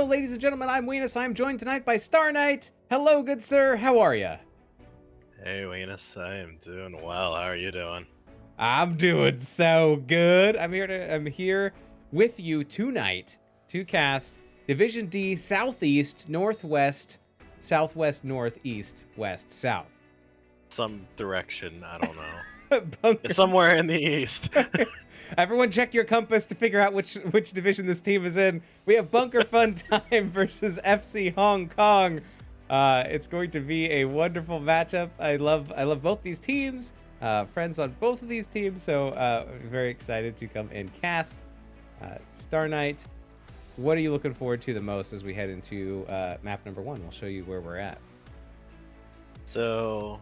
ladies and gentlemen. I'm Weenus. I'm joined tonight by Star Knight. Hello, good sir. How are you? Hey, Weenus. I am doing well. How are you doing? I'm doing so good. I'm here with you tonight to cast Division D Southeast, Northwest, Southwest, Northeast, West, South. Some direction, I don't know. Bunker. It's somewhere in the east. Everyone check your compass to figure out which division this team is in. We have Bunker Fun Time versus FC Hong Kong. It's going to be a wonderful matchup. I love both these teams. Friends on both of these teams, so very excited to come and cast. Star Knight, what are you looking forward to the most as we head into map number 1? We'll show you where we're at. So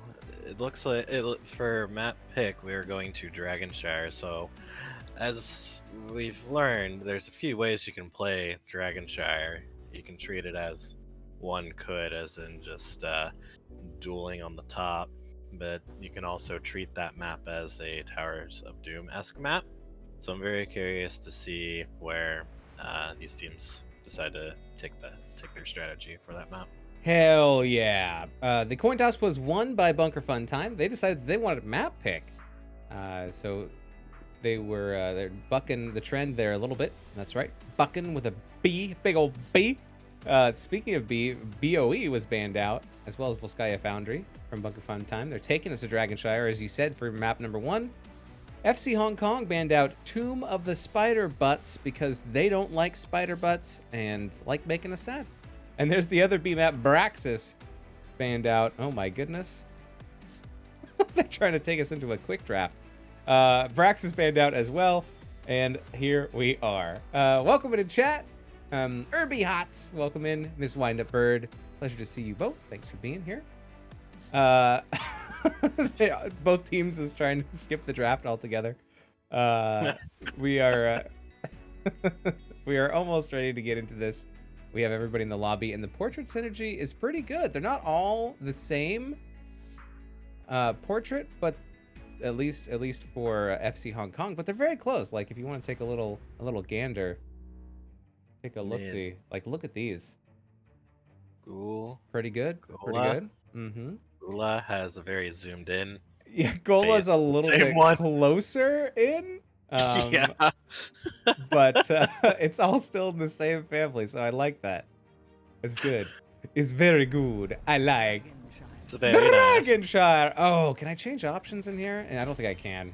it looks like for map pick we are going to Dragonshire. So as we've learned, there's a few ways you can play Dragonshire. You can treat it as one could, as in just dueling on the top, but you can also treat that map as a Towers of Doom-esque map. So I'm very curious to see where these teams decide to take their strategy for that map. Hell yeah. The coin toss was won by Bunker Fun Time. They decided that they wanted a map pick. So they're bucking the trend there a little bit. That's right. Bucking with a B, big old B. Speaking of B, BOE was banned out, as well as Volskaya Foundry from Bunker Fun Time. They're taking us to Dragonshire, as you said, for map number 1. FC Hong Kong banned out Tomb of the Spider Butts because they don't like spider butts and like making us sad. And there's the other B map, Braxis, banned out. Oh my goodness. They're trying to take us into a quick draft. Braxis banned out as well. And here we are. Welcome in chat. Irby Hots, welcome in. Miss Windup Bird, pleasure to see you both. Thanks for being here. Both teams is trying to skip the draft altogether. We are almost ready to get into this. We have everybody in the lobby, and the portrait synergy is pretty good. They're not all the same portrait, but at least for FC Hong Kong, but they're very close. Like if you want to take a little gander, take a look-see. Like look at these. Cool. Pretty good. Gola. Pretty good. Mm-hmm. Gola has a very zoomed in. Yeah, Gola's a little bit closer in. Yeah. But it's all still in the same family, so I like that. It's good. It's very good. I like. It's very Dragonshire. Nice. Oh, can I change options in here? And I don't think I can.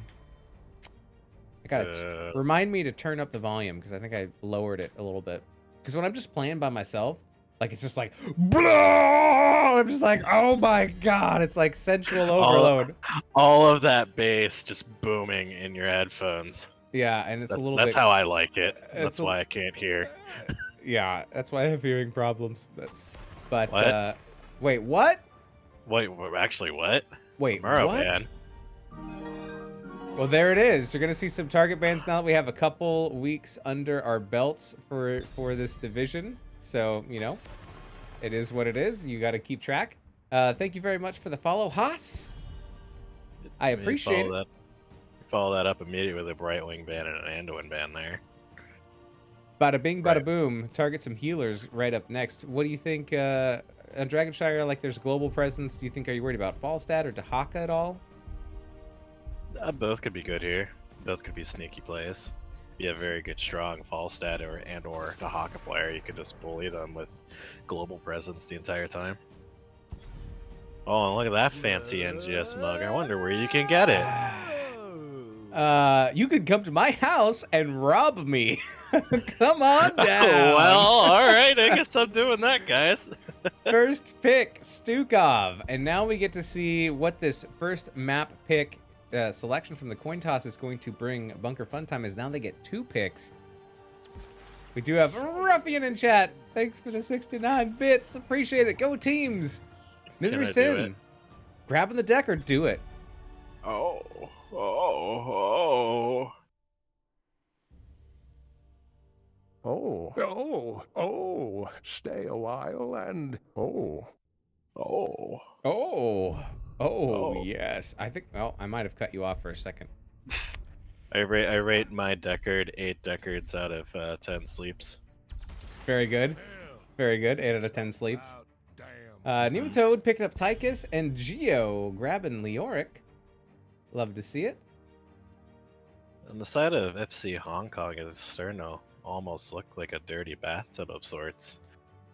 I gotta remind me to turn up the volume because I think I lowered it a little bit. Because when I'm just playing by myself, like it's just like, blah! I'm just like, oh my god, it's like sensual overload. All of that bass just booming in your headphones. Yeah, and it's a little that's bit. How I like it. That's why I can't hear. Yeah, that's why I have hearing problems. But what? Wait, what? Wait, actually, what? Wait, Samuro what? ban. Well, there it is. You're gonna see some target bans now that we have a couple weeks under our belts for this division. So you know, it is what it is. You got to keep track. Thank you very much for the follow, Haas. I appreciate it. Follow that up immediately with a Bright Wing ban and an Anduin ban there. Bada bing, bada boom. Target some healers right up next. What do you think on Dragonshire? Like, there's global presence. Do you think, are you worried about Falstad or Dahaka at all? Both could be good here. Both could be sneaky plays. Be a very good, strong Falstad or Dahaka player. You could just bully them with global presence the entire time. Oh, and look at that fancy NGS mug. I wonder where you can get it. You could come to my house and rob me. Come on down. Oh, well, all right. I guess I'm doing that, guys. First pick, Stukov. And now we get to see what this first map pick selection from the coin toss is going to bring Bunker Fun Time, is now they get 2 picks. We do have Ruffian in chat. Thanks for the 69 bits. Appreciate it. Go teams. Misery Sin. Grabbing the deck or do it. Oh. Stay a while and yes. I think, well, I might have cut you off for a second. I rate my Deckard 8 Deckards out of 10 sleeps. Very good. Very good. 8 out of 10 sleeps. Nematode picking up Tychus, and Geo grabbing Leoric. Love to see it. On the side of FC Hong Kong, his Sterno almost looked like a dirty bathtub of sorts.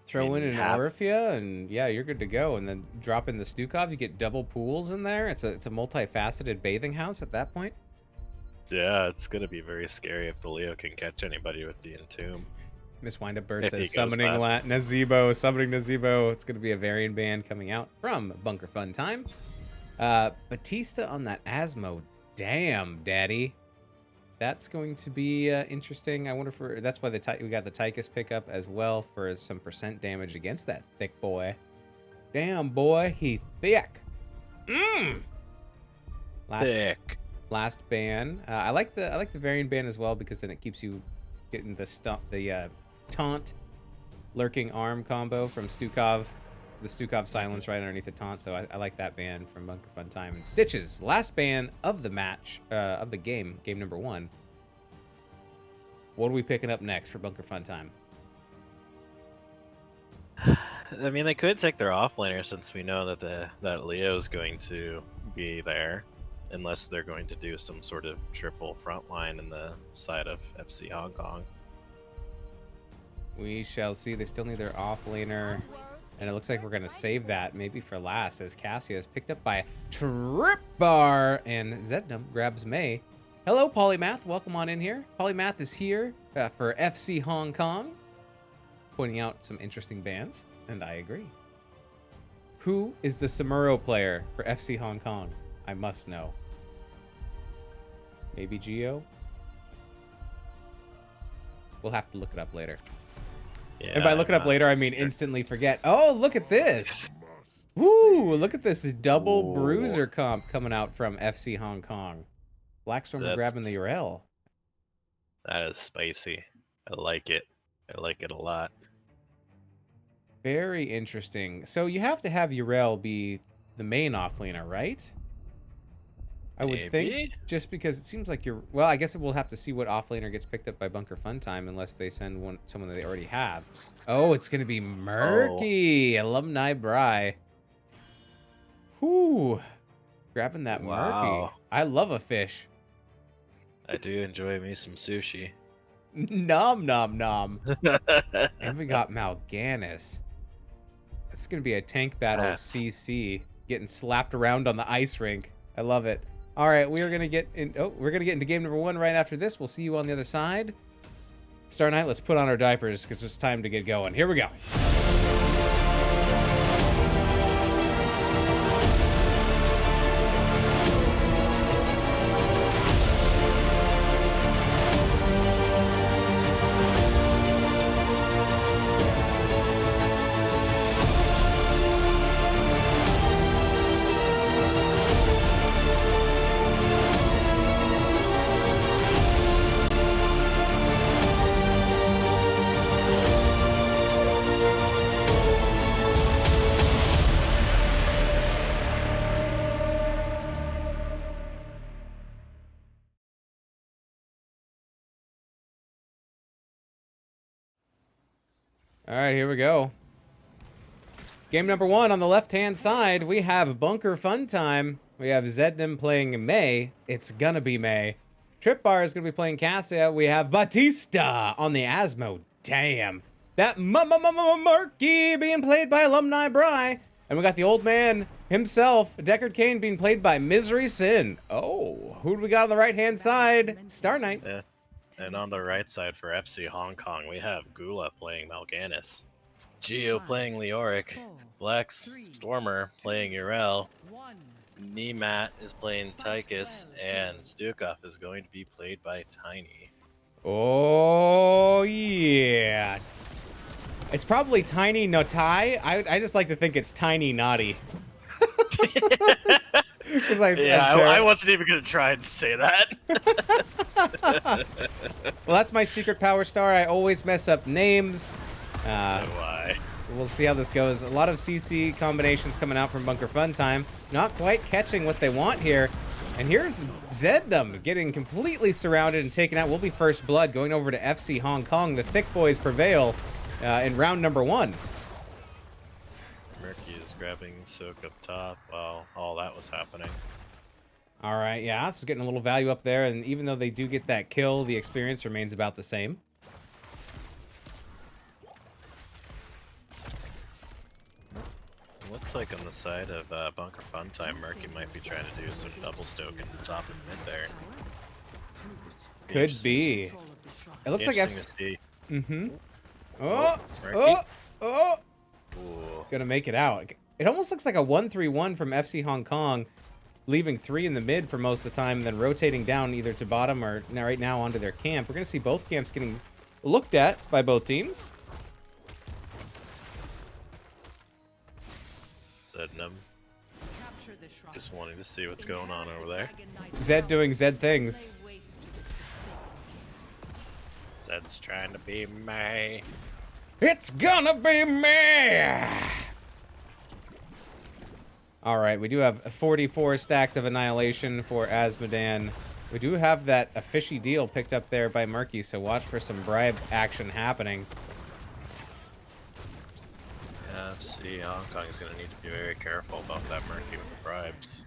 Throw in an Orifia, and yeah, you're good to go. And then drop in the Stukov, you get double pools in there. It's a multifaceted bathing house at that point. Yeah, it's gonna be very scary if the Leo can catch anybody with the Entomb. Miss Windup Bird If says he goes summoning left. Nazebo, summoning Nazebo. It's gonna be a variant band coming out from Bunker Fun Time. Batista on that Asmo. Damn, daddy. That's going to be interesting. I wonder if that's why we got the Tychus pickup as well for some percent damage against that thick boy. Damn, boy, he thick. Thick. Last ban. I like the variant ban as well because then it keeps you getting the taunt lurking arm combo from Stukov. The Stukov silence right underneath the taunt, so I like that ban from Bunker Fun Time. And Stitches, last ban of the match, of the game number 1. What are we picking up next for Bunker Fun Time? I mean, they could take their offlaner since we know that Leo's going to be there, unless they're going to do some sort of triple front line in the side of FC Hong Kong. We shall see. They still need their offlaner. And it looks like we're going to save that maybe for last, as Cassia is picked up by Trip Bar, and Zednum grabs May. Hello, Polymath. Welcome on in here. Polymath is here for FC Hong Kong, pointing out some interesting bands, and I agree. Who is the Samuro player for FC Hong Kong? I must know. Maybe Geo? We'll have to look it up later. Yeah, And by look it up later, I mean instantly forget. Oh, look at this. Woo, look at this double bruiser comp coming out from FC Hong Kong. Blackstorm grabbing the Urel. That is spicy. I like it. I like it a lot. Very interesting. So you have to have Urel be the main offlaner, right? I would think, just because it seems like you're... Well, I guess we'll have to see what offlaner gets picked up by Bunker Fun Time unless they send someone that they already have. Oh, it's going to be Murky. Alumni Bry. Whew. Grabbing that Murky. I love a fish. I do enjoy me some sushi. Nom, nom, nom. And we got Mal'Ganis. It's going to be a tank battle of CC getting slapped around on the ice rink. I love it. All right, we're gonna get into game number 1 right after this. We'll see you on the other side. Star Knight, let's put on our diapers because it's time to get going. Here we go. All right, here we go. Game number 1 on the left-hand side, we have Bunker Fun Time. We have Zednum playing May. It's gonna be May. Trip Bar is gonna be playing Cassia. We have Batista on the Asmo. Damn. That Murky being played by Alumni Bry. And we got the old man himself, Deckard Cain, being played by Misery Sin. Oh, who do we got on the right-hand side? Star Knight. Yeah. And on the right side for FC Hong Kong, we have Gula playing Mal'Ganis, Geo playing Leoric, Black Stormer playing Urel, Nemat is playing Tychus, and Stukov is going to be played by Tiny. Oh, yeah. It's probably Tiny Notai. I just like to think it's Tiny Naughty. I wasn't even going to try and say that. Well, that's my secret power star. I always mess up names. So why? We'll see how this goes. A lot of CC combinations coming out from Bunker Fun Time. Not quite catching what they want here. And here's Zednum getting completely surrounded and taken out. Will be first blood going over to FC Hong Kong. The thick boys prevail. in round number 1. Murky is grabbing Soak up top while all that was happening. All right, yeah, so getting a little value up there, and even though they do get that kill, the experience remains about the same. Looks like on the side of Bunker Fun Time, Murky might be trying to do some double stoke in the top and mid there. Could be. It looks like FC. Mm-hmm. Oh, Oh! Ooh. Gonna make it out. It almost looks like a 1-3-1 from FC Hong Kong, leaving 3 in the mid for most of the time, then rotating down either to bottom or right now onto their camp. We're gonna see both camps getting looked at by both teams. Zednum. Just wanting to see what's going on over there. Zed doing Zed things. Zed's trying to be me. It's gonna be me! Alright, we do have 44 stacks of Annihilation for Asmodan. We do have that a fishy deal picked up there by Murky, so watch for some bribe action happening. Yeah, FC Hong Kong is going to need to be very careful about that Murky with the bribes.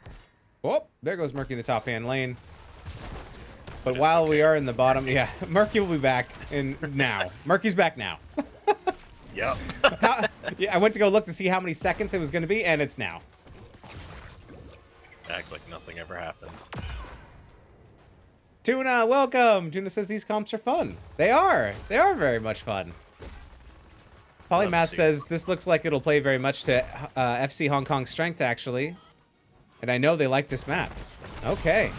Oh, there goes Murky in the top hand lane. But It's while okay. we are in the bottom, yeah, Murky will be back in now. Murky's back now. Yep. Yeah, I went to go look to see how many seconds it was going to be, and it's now. Act like nothing ever happened. Tuna, welcome. Tuna says these comps are fun. They are. They are very much fun. Polymath says this looks like it'll play very much to FC Hong Kong's strength, actually. And I know they like this map. Okay.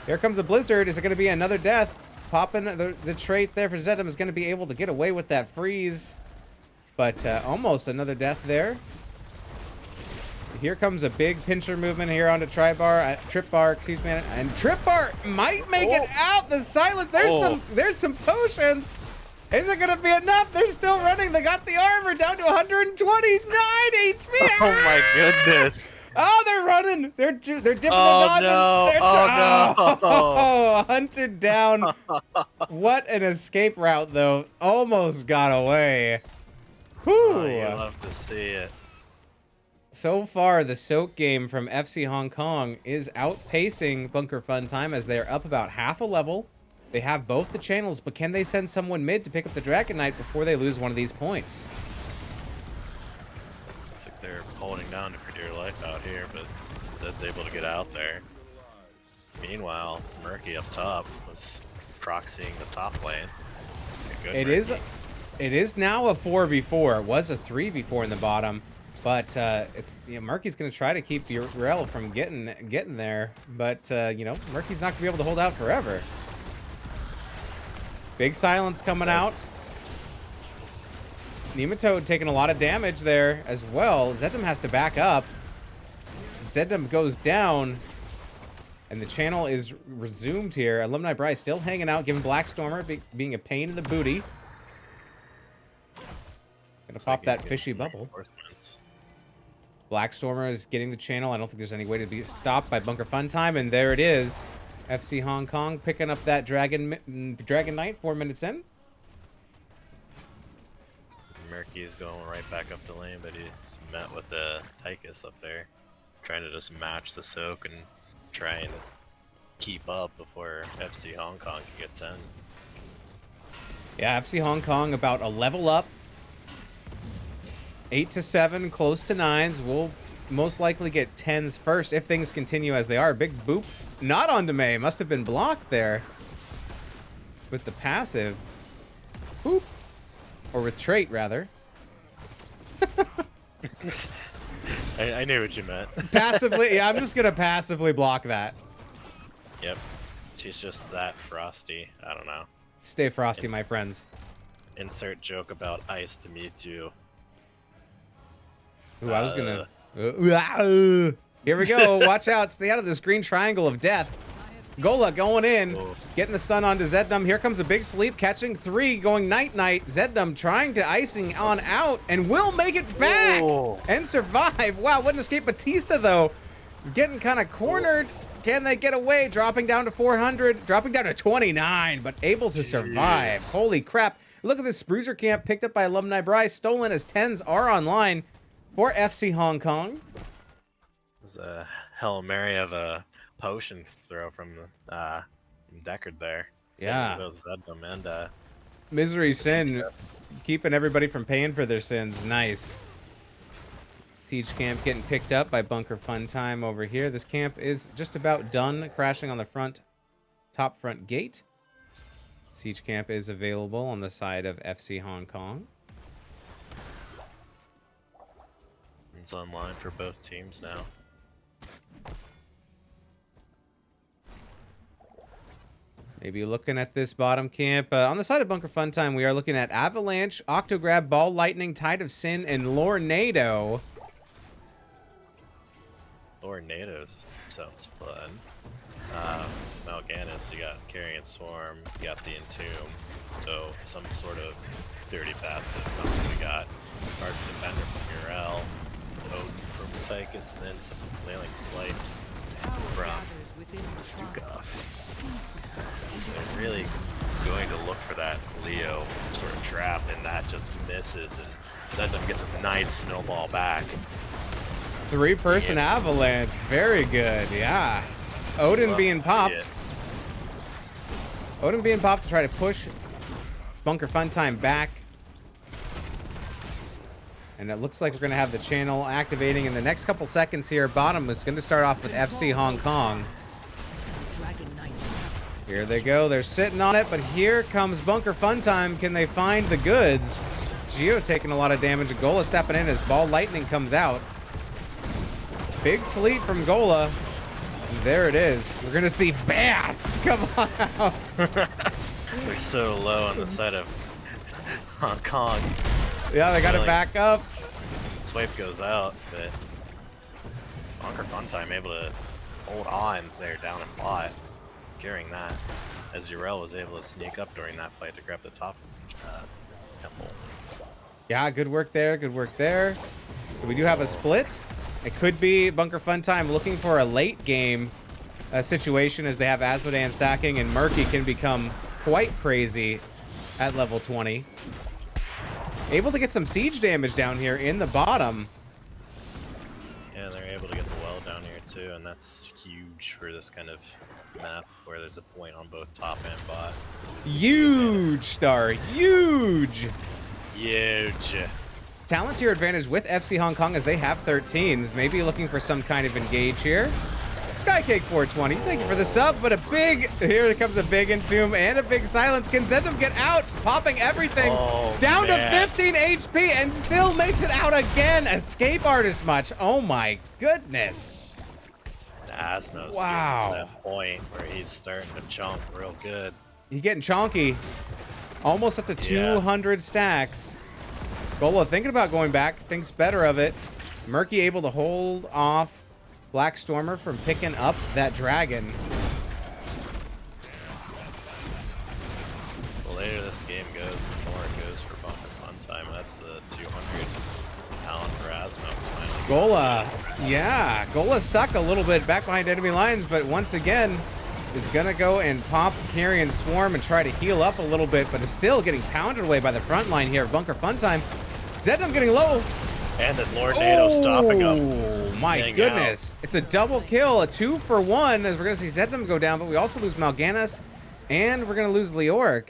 Here comes a blizzard. Is it going to be another death? Popping the trait there for Zedum is going to be able to get away with that freeze. But almost another death there. Here comes a big pincher movement here onto Trip Bar, excuse me, and Trip Bar might make it out. The silence. There's some potions. Is it gonna be enough? They're still running. They got the armor down to 129 HP. Oh my goodness. Oh, they're running. They're dipping their Oh dodges. no. They're Oh no. Hunted down. What an escape route, though. Almost got away. Whew. Oh, you love to see it. So far, the soak game from FC Hong Kong is outpacing Bunker Fun Time as they're up about half a level. They have both the channels, but can they send someone mid to pick up the Dragon Knight before they lose one of these points? Looks like they're holding down for dear life out here, but that's able to get out there. Meanwhile, Murky up top was proxying the top lane. It is now a 4v4. It was a 3v4 in the bottom, but Murky's going to try to keep Urel from getting there, but Murky's not going to be able to hold out forever. Big silence coming out. Nematode taking a lot of damage there as well. Zedum has to back up. Zedum goes down. And the channel is resumed here. Alumni Bryce still hanging out, giving Blackstormer being a pain in the booty. Gonna pop that fishy bubble. Blackstormer is getting the channel. I don't think there's any way to be stopped by Bunker Fun Time. And there it is. FC Hong Kong picking up that Dragon Knight 4 minutes in. Murky is going right back up the lane, but he's met with a Tychus up there. Trying to just match the soak and try and keep up before FC Hong Kong can get 10. Yeah, FC Hong Kong about a level up. 8 to 7, close to 9s. We'll most likely get 10s first if things continue as they are. Big boop. Not on Demay. Must have been blocked there with the passive. Boop. Or with trait, rather. I knew what you meant. Passively? Yeah, I'm just going to passively block that. Yep. She's just that frosty. I don't know. Stay frosty, my friends. Insert joke about ice to Mewtwo. Ooh, I was going to... Here we go. Watch out. Stay out of this green triangle of death. Gola going in. Oh. Getting the stun onto Zedum. Here comes a big sleep. Catching 3. Going night-night. Zedum trying to icing on out. And will make it back. Oh. And survive. Wow, wouldn't escape Batista, though. He's getting kind of cornered. Can they get away? Dropping down to 400. Dropping down to 29. But able to survive. Jeez. Holy crap. Look at this Spruiser camp picked up by Alumni Bryce, stolen as 10s are online for FC Hong Kong. There's a Hail Mary of a potion throw from Deckard there. Yeah. And Misery Sin, keeping everybody from paying for their sins. Nice. Siege camp getting picked up by Bunker Fun Time over here. This camp is just about done, crashing on the top front gate. Siege camp is available on the side of FC Hong Kong. it's online for both teams now. Maybe looking at this bottom camp. On the side of Bunker Fun Time, we are looking at Avalanche, Octograb, Ball Lightning, Tide of Sin, and Lornado. Lornado sounds fun. Mal'Ganis, you got Carrion Swarm, you got the Entomb, so some sort of dirty passive. We got Guardian Defender from Urel, Odin from Psychus, and then some Flailing Slipes from Stukov. They're really going to look for that Leo sort of trap, and that just misses, and Zendam gets a nice snowball back. Three-person Avalanche, very good, yeah. Odin being popped. Odin being popped to try to push Bunker Fun Time back. And it looks like we're going to have the channel activating in the next couple seconds here. Bottom is going to start off with FC Hong Kong. Here they go. They're sitting on it, but here comes Bunker Fun Time. Can they find the goods? Geo taking a lot of damage. Gola stepping in as Ball Lightning comes out. Big sleep from Gola. And there it is. We're going to see bats come on out. They're so low on the side of Hong Kong. Yeah, they got to back up. Swipe goes out, but Bunker Fun Time able to hold on there down in bot, carrying that, as Urel was able to sneak up during that fight to grab the top temple. Yeah, good work there, good work there. So we do have a split. It could be Bunker Fun Time looking for a late game situation as they have Asmodean stacking, and Murky can become quite crazy at level 20. Able to get some siege damage down here in the bottom. Yeah, they're able to get the well down here too, and that's huge for this kind of map where there's a point on both top and bot. Huge, Star, huge. Huge. Talent to your advantage with FC Hong Kong as they have 13s. Maybe looking for some kind of engage here. Skycake 420, thank you for the sub, but a big, here comes a big Entomb and a big Silence. Can Zendam get out? Popping everything down to 15 HP and still makes it out again. Escape Artist much. Oh my goodness. Asmo's wow. Getting to that point where he's starting to chomp real good. He's getting chonky. Almost up to 200 stacks. Gola thinking about going back, thinks better of it. Murky able to hold off Black Stormer from picking up that dragon. The later this game goes, the more it goes for Bunker Fun Time. That's the 200 talent for Asmo. Gola, yeah, Gola stuck a little bit back behind enemy lines, but once again is gonna go and pop Carrion Swarm and try to heal up a little bit, but is still getting pounded away by the front line here of Bunker Fun Time. Zendam getting low. And then Lornado stopping him. Oh my goodness. It's a double kill, a 2-for-1, as we're going to see Zendam go down, but we also lose Mal'Ganis, and we're going to lose Leoric.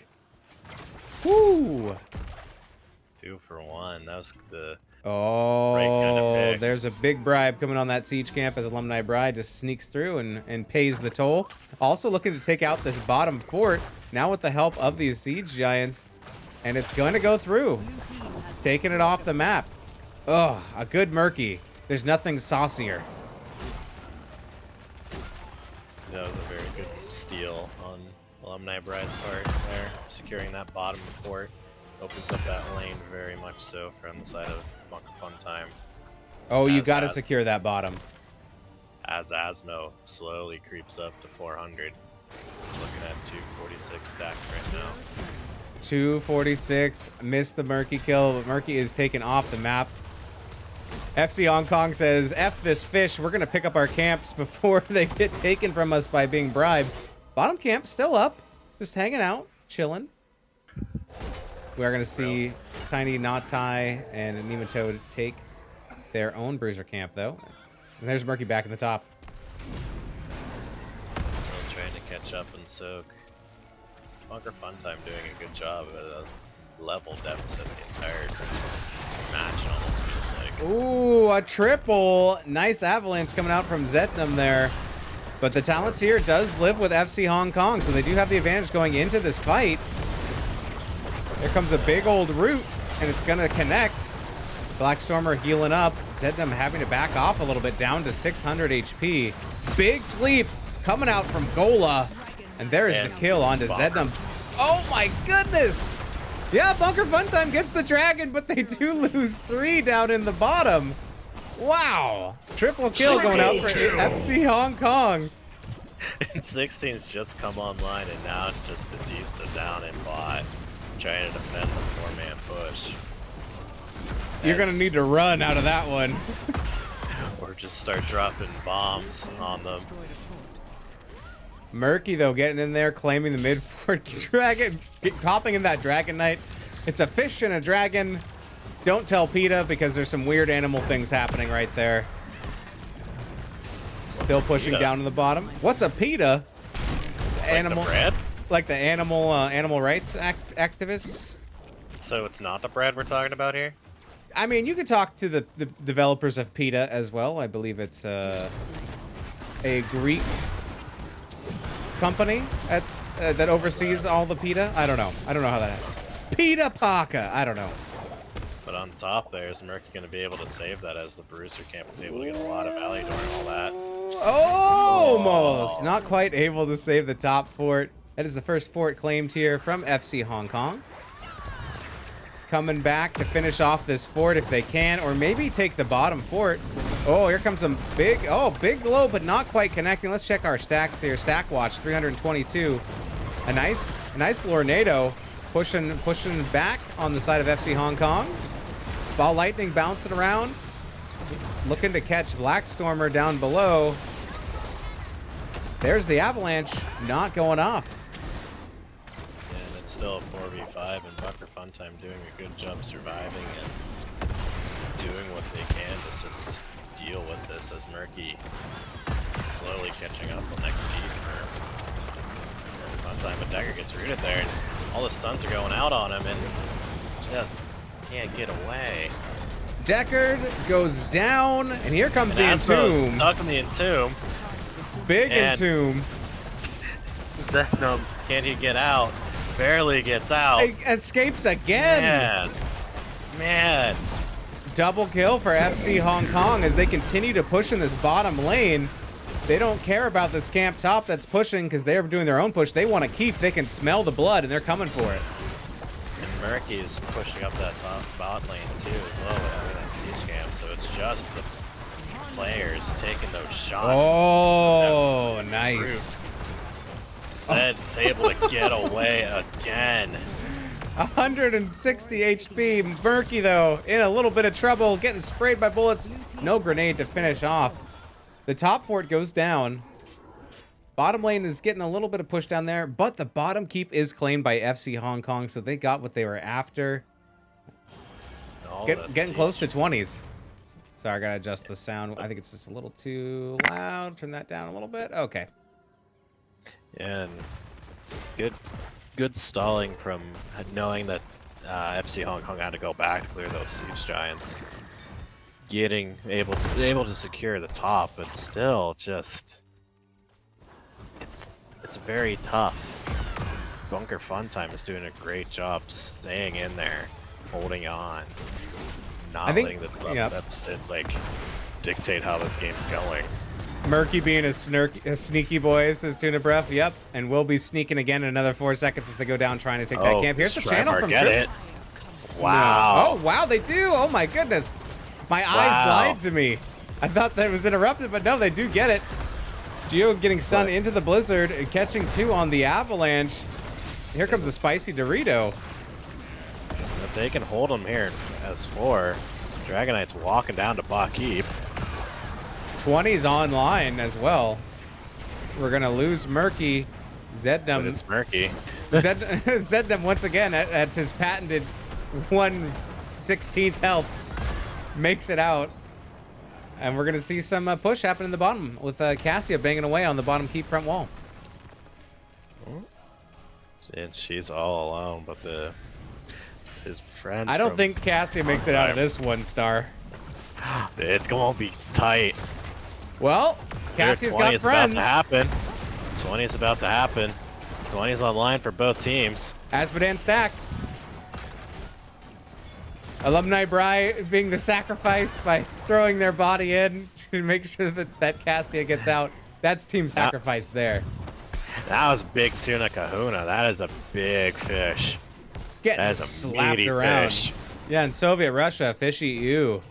Woo! 2-for-1. That was the right kind of pick. There's a big bribe coming on that siege camp as Alumni Bride just sneaks through and pays the toll. Also looking to take out this bottom fort, now with the help of these siege giants, and it's going to go through. Taking it off the map. Ugh, a good Murky. There's nothing saucier. That was a very good steal on Alumni Bride's part there, securing that bottom fort. Opens up that lane very much so from the side of Bunker Fun Time. Oh, you got to secure that bottom. As Asmo slowly creeps up to 400. Looking at 246 stacks right now. 246, missed the Murky kill, but Murky is taken off the map. FC Hong Kong says, F this fish, we're going to pick up our camps before they get taken from us by being bribed. Bottom camp still up, just hanging out, chilling. We are going to see Tiny, Naughty, and Nematode take their own bruiser camp, though. And there's Murky back in the top. Still trying to catch up and soak. Bunker Funtime doing a good job at a level deficit the entire match, it almost feels like. Ooh, a triple. Nice avalanche coming out from Zetnam there. But the Talontier does live with FC Hong Kong, so they do have the advantage going into this fight. There comes a big old root, and it's going to connect. Blackstormer healing up. Zetnam having to back off a little bit, down to 600 HP. Big sleep coming out from Gola. And there is the kill onto Zetnam. Oh my goodness! Yeah, Bunker Funtime gets the dragon, but they do lose 3 down in the bottom. Wow! Triple kill going out for FC Hong Kong. And 16's just come online, and now it's just Batista down in bot, trying to defend the 4-man push. You're gonna need to run out of that one. Or just start dropping bombs on them. Murky, though, getting in there, claiming the mid fort. Dragon, hopping in that Dragon Knight. It's a fish and a dragon. Don't tell PETA, because there's some weird animal things happening right there. Still pushing down to the bottom. What's a PETA? Animal. Like the animal rights activists? So it's not the bread we're talking about here? I mean, you could talk to the developers of PETA as well. I believe it's a Greek company that oversees all the PETA. I don't know. I don't know how that happened. PETA Paka. I don't know. But on top there, is Murky going to be able to save that as the Bruiser camp was able to get a lot of value during all that? Almost. Oh. Not quite able to save the top fort. That is the first fort claimed here from FC Hong Kong. Coming back to finish off this fort if they can, or maybe take the bottom fort. Oh, here comes some big glow, but not quite connecting. Let's check our stacks here. Stack watch, 322. A nice Lornado pushing back on the side of FC Hong Kong. Ball Lightning bouncing around, looking to catch Blackstormer down below. There's the avalanche, not going off. And it's still a 4v5, and Bunker Funtime doing a good job surviving and doing what they can to just deal with this as Murky is slowly catching up on XP for Funtime. But Dagger gets rooted there, and all the stuns are going out on him, and just can't get away. Deckard goes down, and here comes the Astro's Entomb. stuck in the Entomb. Big Entomb. Zetnam, can't he get out? Barely gets out. Escapes again. Man. Double kill for FC Hong Kong as they continue to push in this bottom lane. They don't care about this camp top that's pushing because they're doing their own push. They want to keep. They can smell the blood, and they're coming for it. And Murky is pushing up that top bot lane too as well with having that siege camp. So it's just the players taking those shots. Oh, nice. Zed's able to get away again. 160 HP. Murky, though, in a little bit of trouble, getting sprayed by bullets. No grenade to finish off. The top fort goes down. Bottom lane is getting a little bit of push down there, but the bottom keep is claimed by FC Hong Kong, so they got what they were after. Getting close to 20s. Sorry, I gotta adjust the sound. I think it's just a little too loud. Turn that down a little bit. Okay. And good stalling from knowing that FC Hong Kong had to go back to clear those siege giants. Able to secure the top, but still just it's very tough. Bunker Funtime is doing a great job staying in there, holding on, not letting the deficit dictate how this game's going. Murky being a sneaky boy, says Tuna Breath. Yep, and we'll be sneaking again in another 4 seconds as they go down trying to take that camp. Here's the channel from Trip. Wow. No. Oh, wow, they do. Oh, my goodness. My eyes lied to me. I thought that was interrupted, but no, they do get it. Geo getting stunned into the blizzard and catching 2 on the avalanche. Here comes the spicy Dorito. If they can hold them here as 4, Dragon Knight's walking down to bot keep. 20's online as well. We're gonna lose Murky. Zetnam. But it's Murky. Zednam once again at his patented 1/16 health makes it out. And we're going to see some push happen in the bottom with Cassia banging away on the bottom keep front wall. And she's all alone, but his friends. I don't think Cassia makes it out of this one, Star. It's going to be tight. Well, Cassia's got friends. About to happen. 20 is about to happen. 20 is online for both teams. Asmodan stacked. Alumni Bri being the sacrifice by throwing their body in to make sure that Cassia gets out. That's team sacrifice there. That was big tuna kahuna. That is a big fish. Getting slapped around. Fish. Yeah, in Soviet Russia, fish eat you.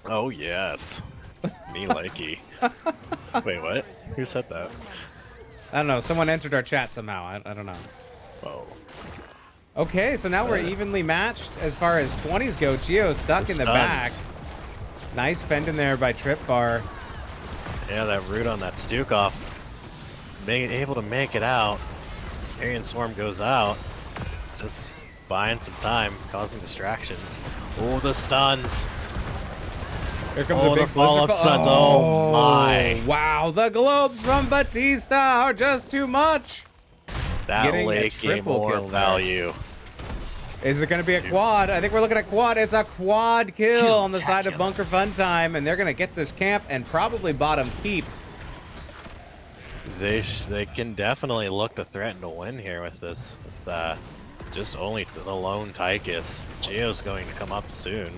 Oh, yes. Me likey. Wait, what? Who said that? I don't know. Someone entered our chat somehow. I don't know. Oh. Okay, so now we're evenly matched as far as 20s go. Geo stuck in the back. Nice fend in there by Trip Bar. Yeah, that root on that Stukov. Able to make it out. Aryan Swarm goes out. Just buying some time, causing distractions. Oh, the stuns. Here comes a big follow-up stuns. Oh my. Wow, the globes from Batista are just too much. That late game more value. Is it going to be a quad? I think we're looking at quad. It's a quad kill on the side of Bunker Fun Time, and they're going to get this camp and probably bottom keep. They can definitely look to threaten to win here with this. With just only the lone Tychus. Geo's going to come up soon,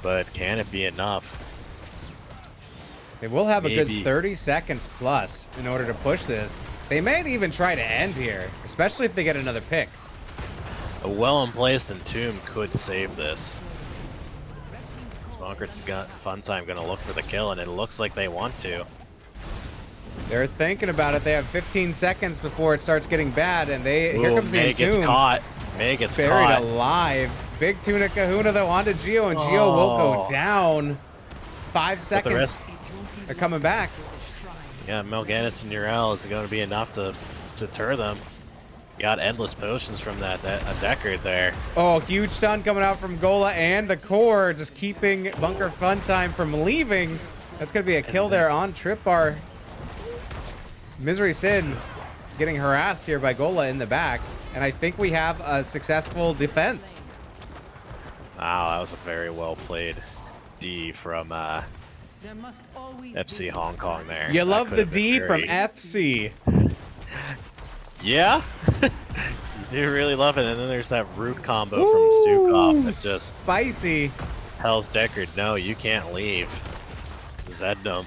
but can it be enough? They will have a good 30 seconds plus in order to push this. They may even try to end here, especially if they get another pick. A well-placed Entomb could save this. Bunker's got Fun Time going to look for the kill, and it looks like they want to. They're thinking about it. They have 15 seconds before it starts getting bad, and here comes the Entomb. May gets caught. May gets buried caught. alive. Big Tuna Kahuna though onto Geo, and Geo will go down. 5 seconds. They're coming back. Yeah, Melganis and Urel is going to be enough to deter them. You got endless potions from that Deckard there. Oh, huge stun coming out from Gola and the core, just keeping Bunker Fun Time from leaving. That's going to be a kill there on Trip Bar. Misery Sin getting harassed here by Gola in the back, and I think we have a successful defense. Wow, that was a very well played D from FC Hong Kong there. You love the D from FC. Yeah, you do really love it. And then there's that root combo from Stukov that just spicy. Tells Deckard, no, you can't leave. Zednam.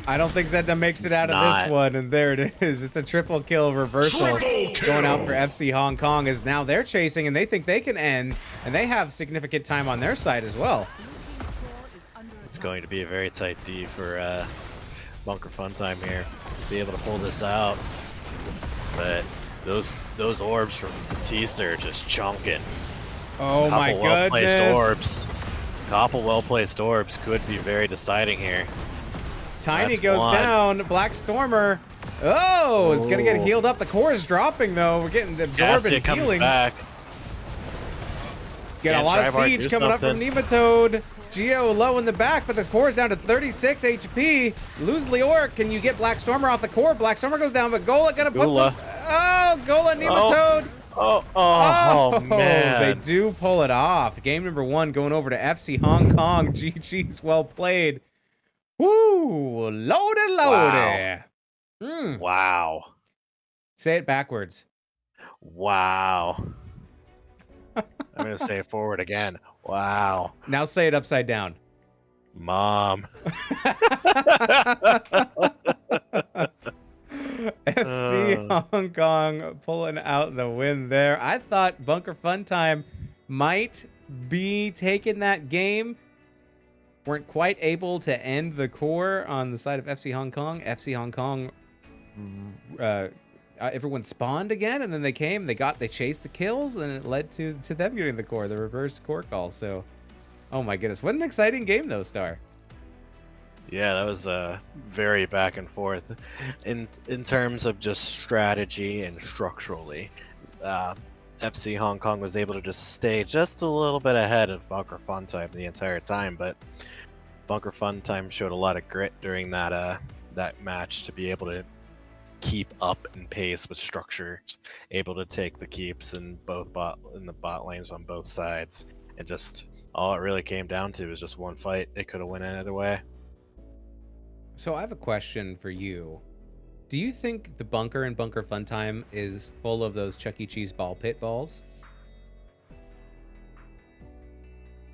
I don't think Zednam makes it out of this one, and there it is. It's a triple kill reversal going out for FC Hong Kong, as now they're chasing and they think they can end, and they have significant time on their side as well. It's going to be a very tight D for Bunker Fun Time here to be able to pull this out. But those orbs from Batista are just chunking. Oh my goodness. Couple well-placed orbs could be very deciding here. Tiny goes down. Black Stormer. Oh, it's going to get healed up. The core is dropping, though. We're getting absorbed and healing. Back. Get a lot of siege coming up from Nematode. Geo low in the back, but the core is down to 36 HP. Lose Leoric. Can you get Black Stormer off the core? Black Stormer goes down, but Gola going to put some... Oh, Gola Nematode. Oh, man. They do pull it off. Game number 1 going over to FC Hong Kong. GG's well played. Woo! Loaded. Wow. Wow. Say it backwards. Wow. I'm going to say it forward again. Wow. Now say it upside down. Mom. FC Hong Kong pulling out the win there. I thought Bunker Fun Time might be taking that game. Weren't quite able to end the core on the side of FC Hong Kong. FC Hong Kong, everyone spawned again, and then they came, they chased the kills, and it led to them getting the core, the reverse core call. So, oh my goodness, what an exciting game though, Star. Yeah, that was very back and forth in terms of just strategy and structurally. Uh, FC Hong Kong was able to just stay just a little bit ahead of Bunker Fun Time the entire time, but Bunker Fun Time showed a lot of grit during that match to be able to keep up in pace with structure, able to take the keeps in the bot lanes on both sides, and just all it really came down to was just one fight. It could have went either way. So I have a question for you. Do you think the bunker in Bunker Fun Time is full of those Chuck E. Cheese ball pit balls?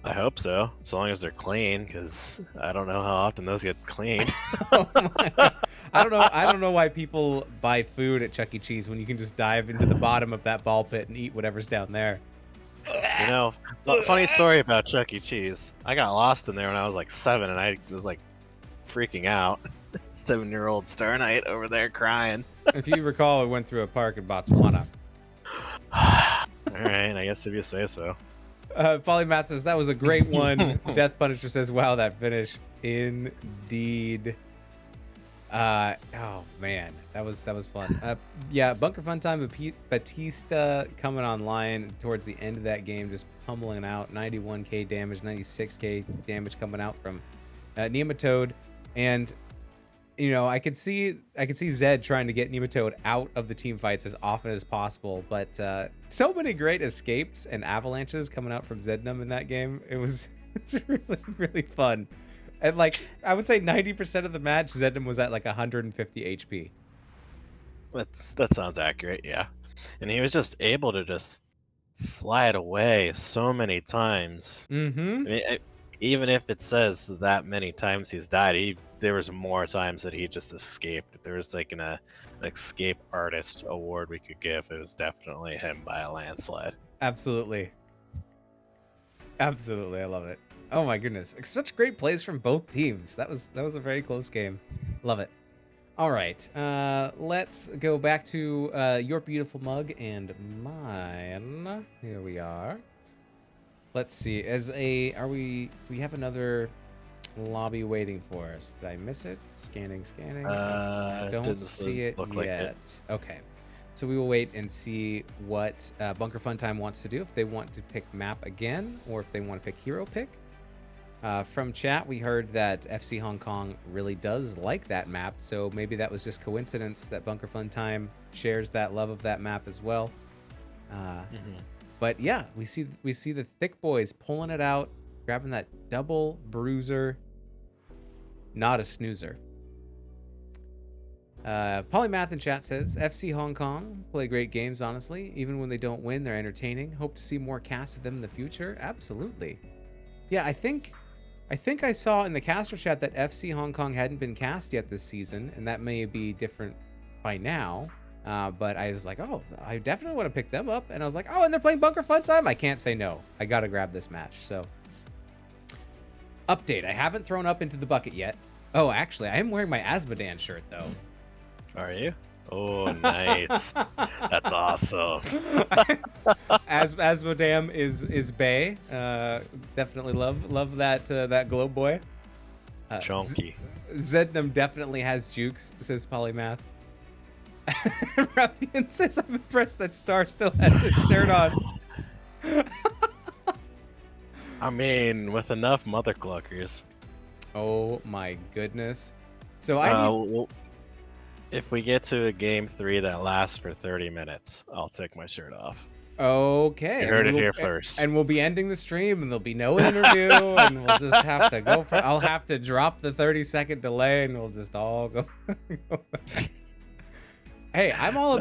I hope so, as long as they're clean, because I don't know how often those get cleaned. Oh my. I don't know why people buy food at Chuck E. Cheese when you can just dive into the bottom of that ball pit and eat whatever's down there. You know, funny story about Chuck E. Cheese. I got lost in there when I was like 7, and I was like freaking out. 7-year-old Star Knight over there crying. If you recall, we went through a park in Botswana. Alright, I guess if you say so. Polymath says, that was a great one. Death Punisher says, wow, that finish. Indeed. Oh, man. That was fun. Yeah, Bunker Fun Time, Batista coming online towards the end of that game, just pummeling out. 91k damage, 96k damage coming out from Nematode. And you know, I could see Zed trying to get Nematode out of the team fights as often as possible, but so many great escapes and avalanches coming out from Zednum in that game. It's really, really fun. And like, I would say 90% of the match, Zednum was at like 150 HP. That sounds accurate, yeah. And he was just able to just slide away so many times. Mm-hmm. I mean, even if it says that many times he's died, there was more times that he just escaped. If there was like an escape artist award we could give, it was definitely him by a landslide. Absolutely. Absolutely, I love it. Oh my goodness, such great plays from both teams. That was a very close game. Love it. All right, let's go back to your beautiful mug and mine. Here we are. Let's see. We have another lobby waiting for us. Did I miss it? Scanning. I don't see it yet. Like okay. So we will wait and see what Bunker Fun Time wants to do. If they want to pick map again, or if they want to pick hero pick. From chat, we heard that FC Hong Kong really does like that map. So maybe that was just coincidence that Bunker Fun Time shares that love of that map as well. But yeah, we see the thick boys pulling it out, grabbing that double bruiser. Not a snoozer. Polymath in chat says, FC Hong Kong play great games, honestly. Even when they don't win, they're entertaining. Hope to see more casts of them in the future. Absolutely. Yeah, I think I saw in the caster chat that FC Hong Kong hadn't been cast yet this season, and that may be different by now. But I was like, oh, I definitely want to pick them up. And I was like, oh, and they're playing Bunker Fun Time? I can't say no. I got to grab this match. So, update. I haven't thrown up into the bucket yet. Oh, actually, I am wearing my Asmodan shirt, though. Are you? Oh, nice. That's awesome. Asmodam is Bay. Definitely love that globe boy. Chunky. Zednum definitely has jukes, says Polymath. Ruffian says, I'm impressed that Star still has his shirt on. I mean, with enough mother cluckers. Oh my goodness. So if we get to a game 3 that lasts for 30 minutes, I'll take my shirt off. Okay. You heard it here first. And we'll be ending the stream, and there'll be no interview, and we'll just have to go for. I'll have to drop the 30-second delay, and we'll just all go. Hey, I'm all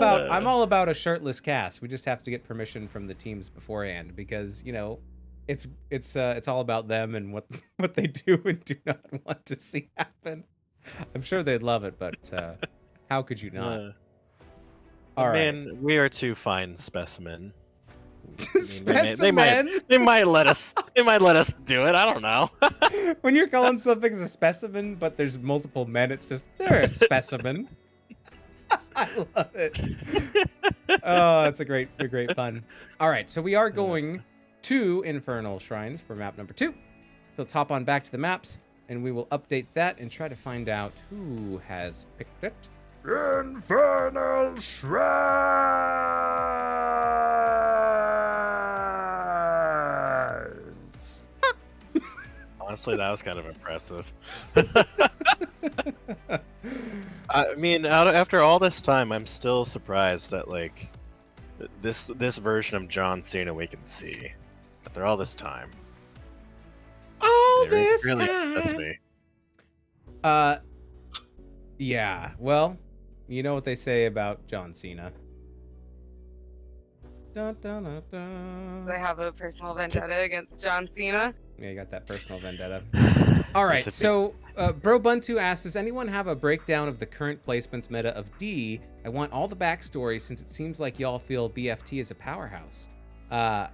about a shirtless cast. We just have to get permission from the teams beforehand, because you know, it's all about them and what they do and do not want to see happen. I'm sure they'd love it, but how could you not? All right. Man, we are two fine specimen. Specimen? They might let us. They might let us do it. I don't know. When you're calling something a specimen, but there's multiple men, it's just they're a specimen. I love it. Oh, that's a great fun. All right, so we are going to Infernal Shrines for map number 2. So let's hop on back to the maps. and we will update that and try to find out who has picked it. Infernal Shrines! Honestly, that was kind of impressive. I mean, after all this time, I'm still surprised that like this version of John Cena we can see after all this time. All It this really time. upsets me. Yeah. Well, you know what they say about John Cena. Dun, dun, dun, dun. I have a personal vendetta against John Cena. Yeah, you got that personal vendetta. All right, This would so Bro Buntu asks, does anyone have a breakdown of the current placements meta of D? I want all the backstory since it seems like y'all feel BFT is a powerhouse. I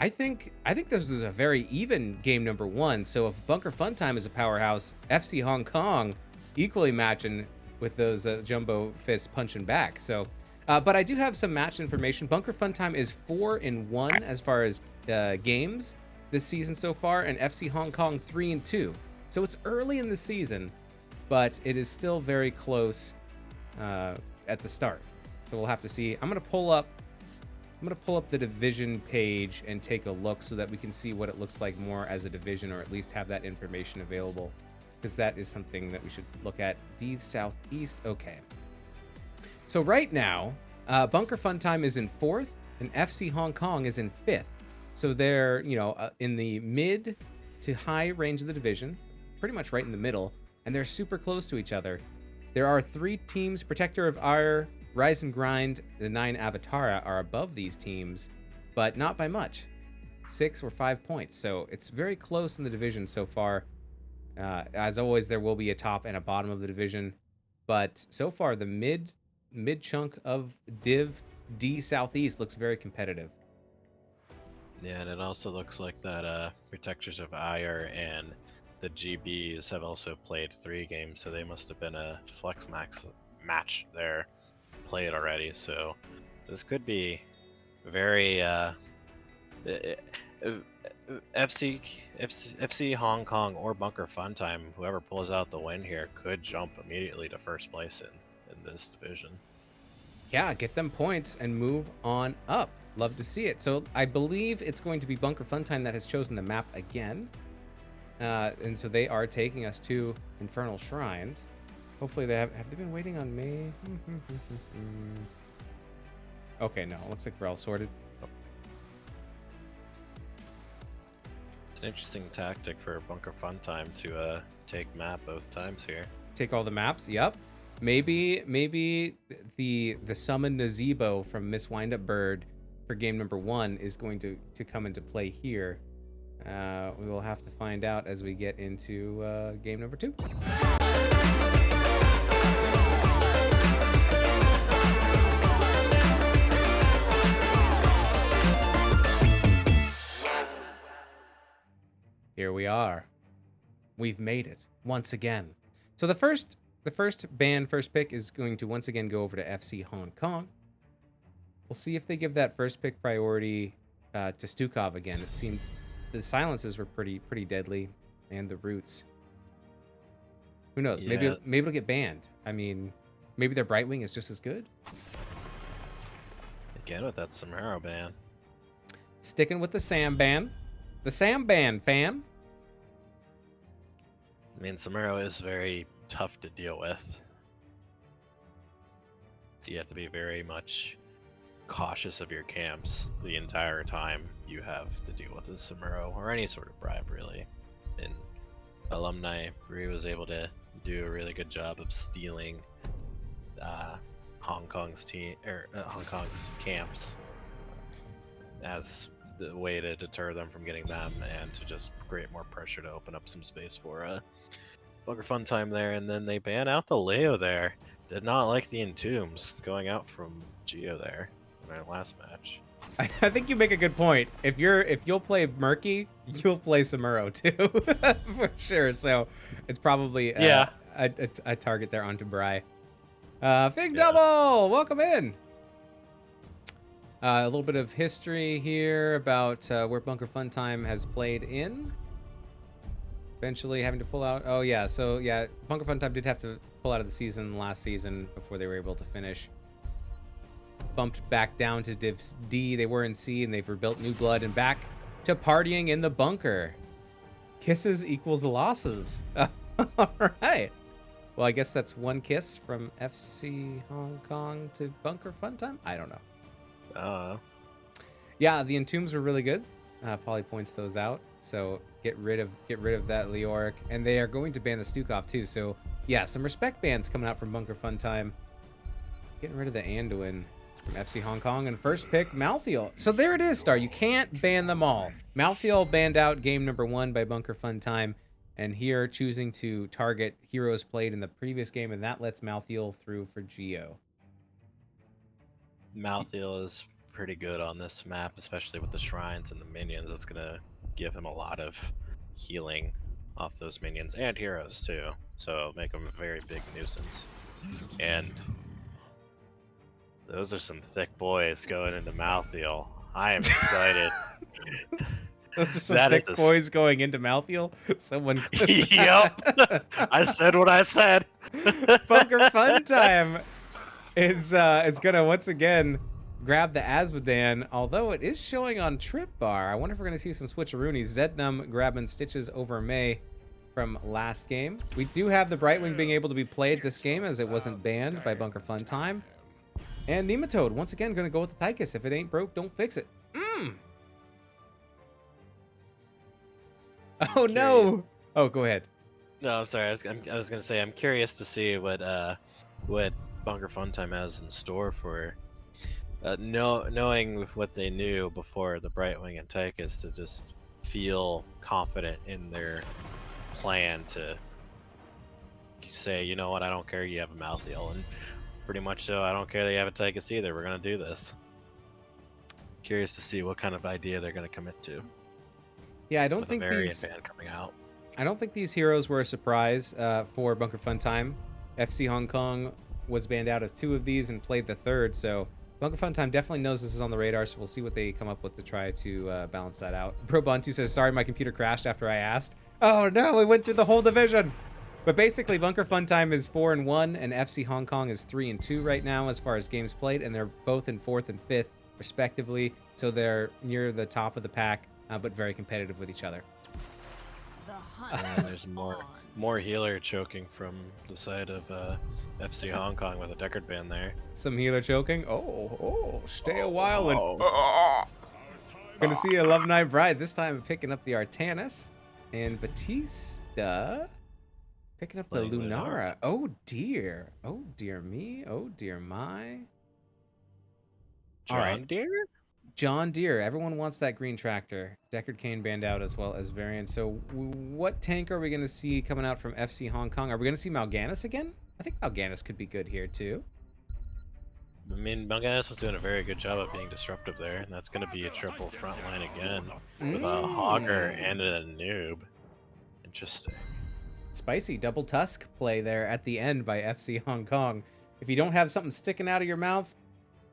think this is a very even game number one. So if Bunker Funtime is a powerhouse, FC Hong Kong equally matching with those jumbo fists punching back. So, but I do have some match information. Bunker Funtime is 4-1 as far as games this season so far, and FC Hong Kong 3-2. So it's early in the season, but it is still very close at the start. So we'll have to see. I'm gonna pull up the division page and take a look so that we can see what it looks like more as a division, or at least have that information available, because that is something that we should look at. D Southeast. Okay. So right now, Bunker Funtime is in 4th, and FC Hong Kong is in 5th. So they're, in the mid to high range of the division, pretty much right in the middle, and they're super close to each other. There are 3 teams. Protector of Ire, Rise and Grind, the 9 Avatara are above these teams, but not by much. 6 or 5 points. So it's very close in the division so far. As always, there will be a top and a bottom of the division, but so far the mid chunk of Div D Southeast looks very competitive. Yeah, and it also looks like that Protectors of Ire and the GBs have also played 3 games, so they must have been a Flex Max match there played already. So this could be very FC Hong Kong or Bunker Funtime, whoever pulls out the win here could jump immediately to first place in this division. Yeah, get them points and move on up. Love to see it. So I believe it's going to be Bunker Funtime that has chosen the map again. And so they are taking us to Infernal Shrines. Hopefully they have they been waiting on me? Okay, no, looks like we're all sorted. It's an interesting tactic for Bunker Funtime to take map both times here. Take all the maps, yep. Maybe the summon Nazebo from Miss Windup Bird for game number 1 is going to come into play here. We will have to find out as we get into game number 2. Here we are. We've made it once again. So the first pick is going to once again go over to FC Hong Kong. We'll see if they give that first pick priority to Stukov again. It seemed the silences were pretty deadly, and the roots. Who knows? Yeah. Maybe it'll get banned. I mean, maybe their Brightwing is just as good. Again with that Samaro ban. Sticking with the Sam ban. The Sam ban, fam. I mean, Samaro is very tough to deal with. So you have to be very much cautious of your camps the entire time you have to deal with a Samaro or any sort of bribe, really. And Alumni Bree was able to do a really good job of stealing Hong Kong's camps as the way to deter them from getting them and to just create more pressure to open up some space for Bunker Funtime there. And then they ban out the Leo there. Did not like the Entombs going out from Geo there in our last match. I think you make a good point. If you'll play Murky, you'll play Samuro too, for sure. So it's probably a target there onto Bry. Fig Double, welcome in. A little bit of history here about where Bunker Funtime has played in. eventually having to pull out. Oh yeah, so yeah, Bunker Fun Time did have to pull out of the season last season before they were able to finish. Bumped back down to Div D. They were in C, and they've rebuilt new blood and back to partying in the bunker. Kisses equals losses. All right. Well, I guess that's one kiss from FC Hong Kong to Bunker Fun Time. I don't know. Yeah, the Entombs were really good. Polly points those out. So get rid of that Leoric, and they are going to ban the Stukov too. So yeah, some respect bans coming out from Bunker Fun Time. Getting rid of the Anduin from FC Hong Kong, and first pick Malthael. So there it is, Star. You can't ban them all. Malthael banned out game number 1 by Bunker Fun Time, and here choosing to target heroes played in the previous game, and that lets Malthael through for Geo. Malthael is pretty good on this map, especially with the shrines and the minions. It's gonna give him a lot of healing off those minions and heroes too, so make him a very big nuisance. And those are some thick boys going into Malthael. I am excited. Those are some thick boys going into Malthael. Someone clip Yep. I said what I said. Bunker Fun Time is gonna once again grab the Azmodan, although it is showing on Trip Bar. I wonder if we're gonna see some switcheroonies. Zednum grabbing Stitches over May from last game. We do have the Brightwing being able to be played this game, as it wasn't banned by Bunker Fun Time. And Nematode once again gonna go with the Tychus. If it ain't broke, don't fix it. Oh no! Oh, go ahead. No, I'm sorry. I was gonna say I'm curious to see what Bunker Fun Time has in store for knowing what they knew before the Brightwing and Tychus, to just feel confident in their plan to say, you know what, I don't care you have a Malthael, and pretty much so I don't care that you have a Tychus either. We're gonna do this. Curious to see what kind of idea they're gonna commit to. Yeah, I don't with think a variant these. ban coming out. I don't think these heroes were a surprise for Bunker Fun Time. FC Hong Kong was banned out of 2 of these and played the 3rd, so Bunker Fun Time definitely knows this is on the radar, so we'll see what they come up with to try to balance that out. Probuntu says, sorry, my computer crashed after I asked. Oh no, we went through the whole division! But basically, Bunker Fun Time is 4-1, and FC Hong Kong is 3-2 right now as far as games played, and they're both in 4th and 5th, respectively, so they're near the top of the pack, but very competitive with each other. And there's more healer choking from the side of FC Hong Kong with a Deckard ban there. Some healer choking. Oh, stay a while and gonna see a Love 9 Bride this time picking up the Artanis, and Batista picking up the Playing Lunara. Oh dear me, oh dear my. All right. Deere? John Deere. Everyone wants that green tractor. Deckard Cain banned out as well as variant. So what tank are we going to see coming out from FC Hong Kong? Are we going to see Mal'Ganis again? I think Mal'Ganis could be good here too. I mean, Mal'Ganis was doing a very good job of being disruptive there, and that's going to be a triple front line again with a Hogger and a noob. Interesting. Spicy double tusk play there at the end by FC Hong Kong. If you don't have something sticking out of your mouth,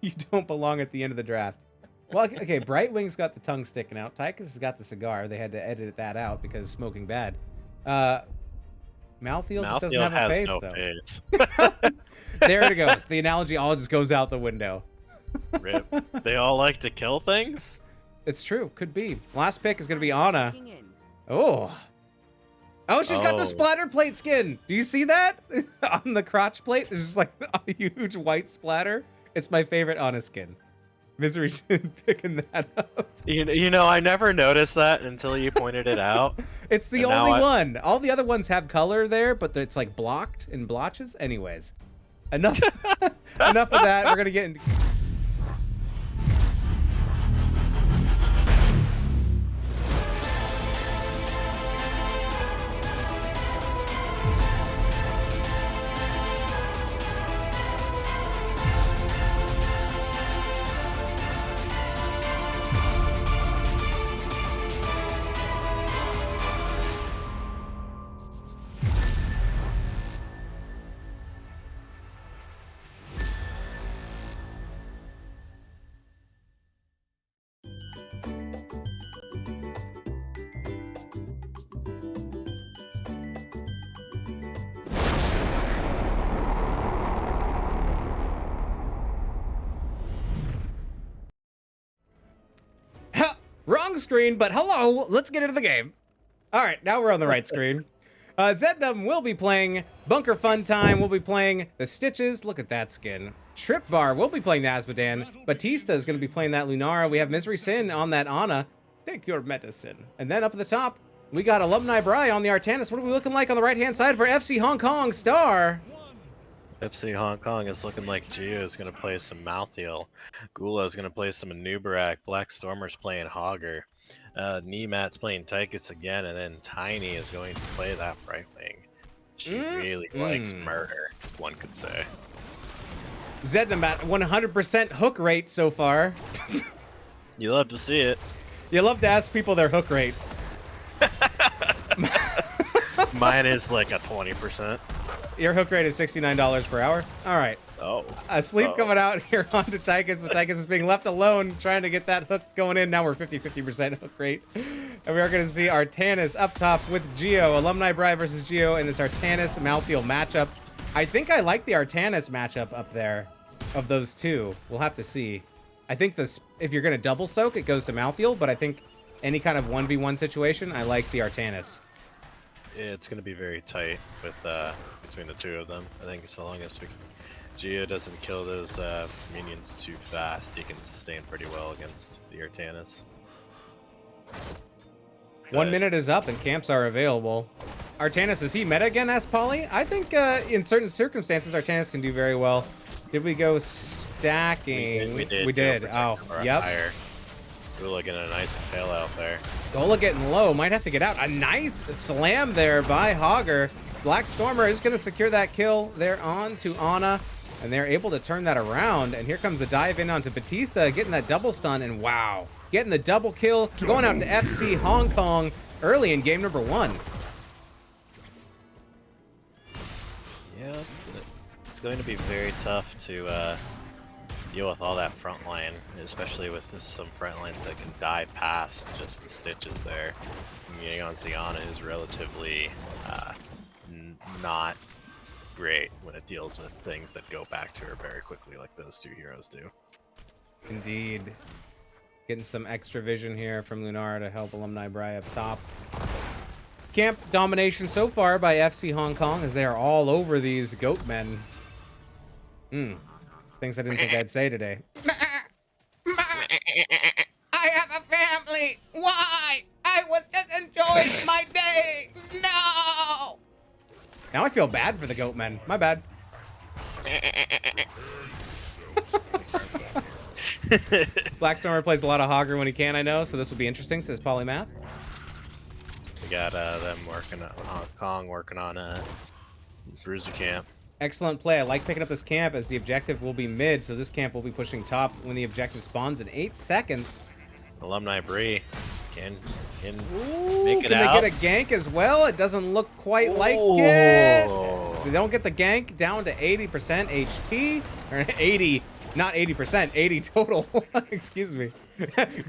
you don't belong at the end of the draft. Well, okay, Brightwing's got the tongue sticking out. Tychus has got the cigar. They had to edit that out because smoking bad. Malthael just doesn't have a face, though. Face. There it goes. The analogy all just goes out the window. Rip. They all like to kill things? It's true. Could be. Last pick is going to be Ana. Oh, she's got the splatter plate skin. Do you see that? On the crotch plate, there's just like a huge white splatter. It's my favorite Ana skin. Misery's picking that up. You know, I never noticed that until you pointed it out. It's the only one. All the other ones have color there, but it's like blocked in blotches. Anyways, enough of that. We're gonna get into. Wrong screen, but hello, let's get into the game. All right, now we're on the right screen. Zednum will be playing Bunker Fun Time. We'll be playing the Stitches. Look at that skin. Trip Bar will be playing the Azmodan. Batista is going to be playing that Lunara. We have Misery Sin on that Ana. Take your medicine. And then up at the top, we got Alumni Bry on the Artanis. What are we looking like on the right-hand side for FC Hong Kong Star? FC Hong Kong is looking like Gio is going to play some Malthael. Gula is going to play some Anubarak. Black Stormer's playing Hogger. Nemat's playing Tychus again, and then Tiny is going to play that right wing. She really likes murder, one could say. Zednum at 100% hook rate so far. You love to see it. You love to ask people their hook rate. Mine is like a 20%. Your hook rate is $69 per hour. All right. Oh. Sleep coming out here onto Tychus, but Tychus is being left alone trying to get that hook going in. Now we're 50% hook rate. And we are going to see Artanis up top with Geo. Alumni Bry versus Geo in this Artanis Malthael matchup. I think I like the Artanis matchup up there of those two. We'll have to see. I think this, if you're going to double soak, it goes to Malthael, but I think any kind of 1v1 situation, I like the Artanis. It's going to be very tight with between the two of them. I think so long as Geo doesn't kill those minions too fast, he can sustain pretty well against the Artanis. 1 minute is up and camps are available. Artanis, is he meta again, asked Polly? I think in certain circumstances, Artanis can do very well. Did we go stacking? We did. We did. Oh, yep. Higher. Gula getting a nice fail out there. Gola getting low. Might have to get out. A nice slam there by Hogger. Black Stormer is going to secure that kill there on to Ana. And they're able to turn that around. And here comes the dive in onto Batista, getting that double stun. And wow, getting the double kill. Going out to FC Hong Kong early in game number 1. Yeah, it's going to be very tough to deal with all that front line, especially with some front lines that can dive past just the Stitches there. Getting on Ziana is relatively not great when it deals with things that go back to her very quickly like those two heroes do. Indeed. Getting some extra vision here from Lunara to help Alumni Bry up top. Camp domination so far by FC Hong Kong as they are all over these goat men. Things I didn't think I'd say today. I have a family. Why? I was just enjoying my day. No. Now I feel bad for the goat men. My bad. Blackstormer plays a lot of Hogger when he can, I know, so this will be interesting, says Polymath. We got them working on Hong Kong, working on Bruiser Camp. Excellent play. I like picking up this camp as the objective will be mid, so this camp will be pushing top when the objective spawns in 8 seconds. Alumni Bree can Ooh, make it can out. they get a gank as well? It doesn't look quite like it. They don't get the gank down to 80% HP. Or 80, not 80%, 80 total. Excuse me.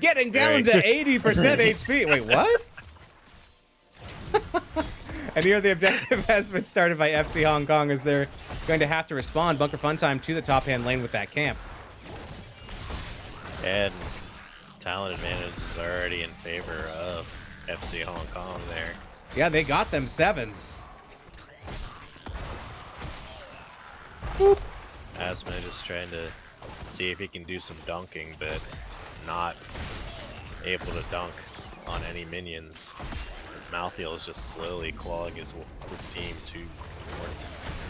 Getting down to 80% HP. Wait, what? And here the objective has been started by FC Hong Kong as they're going to have to respond Bunker Fun Time to the top hand lane with that camp. And talent advantage is already in favor of FC Hong Kong there. Yeah, they got them 7s. Boop. Asma just trying to see if he can do some dunking, but not able to dunk on any minions. As Malthael is just slowly clawing his team to more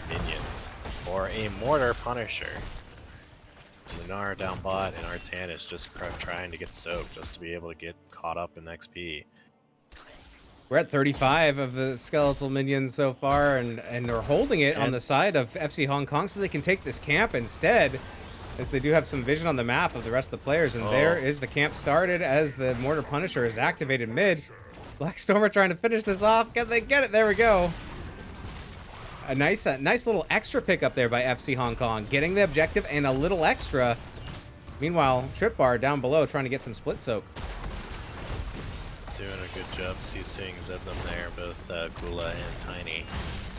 minions. Or a Mortar Punisher. Lunar down bot and Artanis just trying to get soaked just to be able to get caught up in XP. We're at 35 of the skeletal minions so far, and they're holding it on the side of FC Hong Kong so they can take this camp instead, as they do have some vision on the map of the rest of the players. And there is the camp started as the Mortar Punisher is activated mid. Black Stormer trying to finish this off. Can they get it? There we go. A nice little extra pickup there by FC Hong Kong, getting the objective and a little extra. Meanwhile, Trip Bar down below trying to get some split soak. Doing a good job seeing Zedlam there, both Gula and Tiny,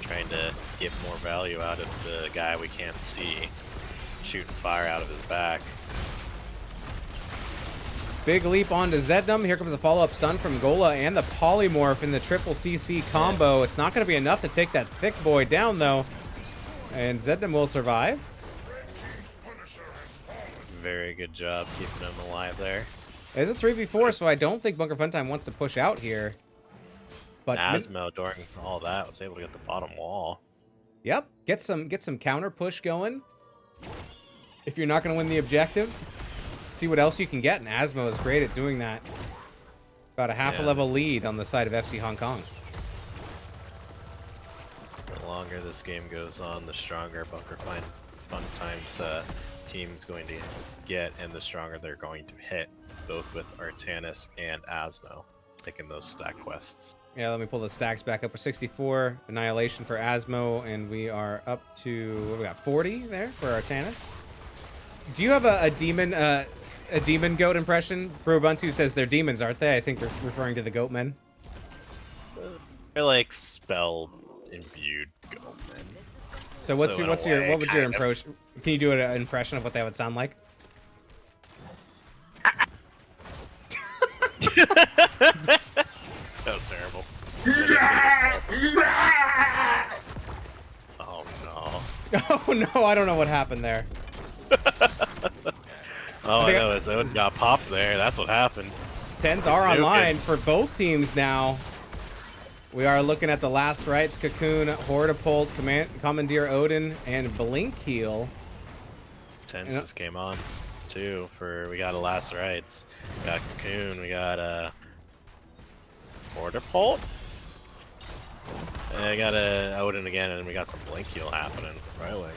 trying to get more value out of the guy we can't see, shooting fire out of his back. Big leap onto Zednum. Here comes a follow-up stun from Gola and the Polymorph in the triple CC combo. It's not going to be enough to take that thick boy down, though. And Zednum will survive. Very good job keeping him alive there. It's a 3v4, so I don't think Bunker Funtime wants to push out here. But Asmo during all that was able to get the bottom wall. Yep, get some counter push going. If you're not going to win the objective, see what else you can get. And Asmo is great at doing that. About a half a level lead on the side of FC Hong Kong. The longer this game goes on, the stronger Bunker Funtime's team's going to get, and the stronger they're going to hit, both with Artanis and Asmo, taking those stack quests. Yeah, let me pull the stacks back up. We're 64 Annihilation for Asmo, and we are up to, what we got, 40 there for Artanis. Do you have a demon goat impression? Brubuntu says they're demons, aren't they? I think they're referring to the goat men. They're like spell imbued goatmen. So what would your impression? Can you do an impression of what that would sound like? That was terrible. Oh no. Oh no, I don't know what happened there. All I know is Odin got popped there. That's what happened. Tens are online for both teams now. We are looking at the last rights: Cocoon, Hortipult, Commandeer Odin, and Blink Heal. Tens just came on too. We got a last rights. We got Cocoon. We got Hortipult. And I got Odin again, and we got some Blink Heal happening. Right away.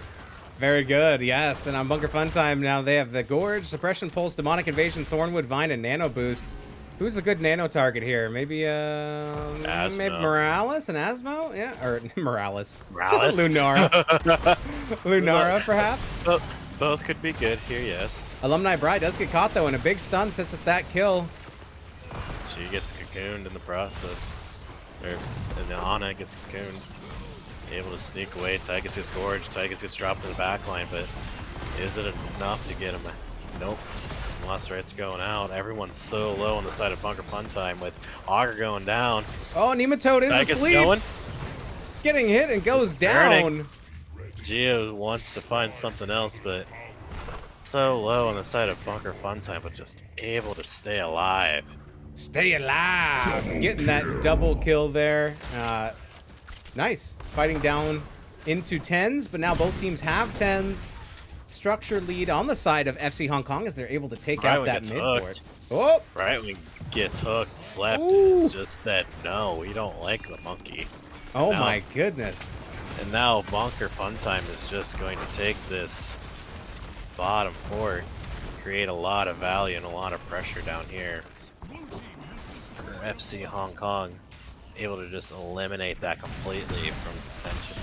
Very good, yes. And on Bunker Funtime now, they have the Gorge, Suppression Pulse, Demonic Invasion, Thornwood Vine, and Nano Boost. Who's a good nano target here? Maybe maybe Morales and Asmo? Yeah, or Morales. Lunara. Lunara, perhaps? Both could be good here, yes. Alumni Bride does get caught, though, and a big stun sits with that kill. She gets cocooned in the process. And Anna gets cocooned. Able to sneak away. Tychus gets gorged. Tychus gets dropped in the backline, but is it enough to get him? Nope. Lost rights going out. Everyone's so low on the side of Bunker Funtime with Augur going down. Oh, Nematode is Tychus asleep. going. Getting hit and goes down. Geo wants to find something else, but so low on the side of Bunker Funtime, but just able to stay alive. Stay alive. Getting that double kill there. Nice. Fighting down into 10s, but now both teams have 10s. Structure lead on the side of FC Hong Kong as they're able to take out that mid board. Oh! Right when he gets hooked, slept, it's just said, no, we don't like the monkey. Oh now, my goodness. And now Bunker Funtime is just going to take this bottom fort, create a lot of value and a lot of pressure down here. For FC Hong Kong, able to just eliminate that completely from contention.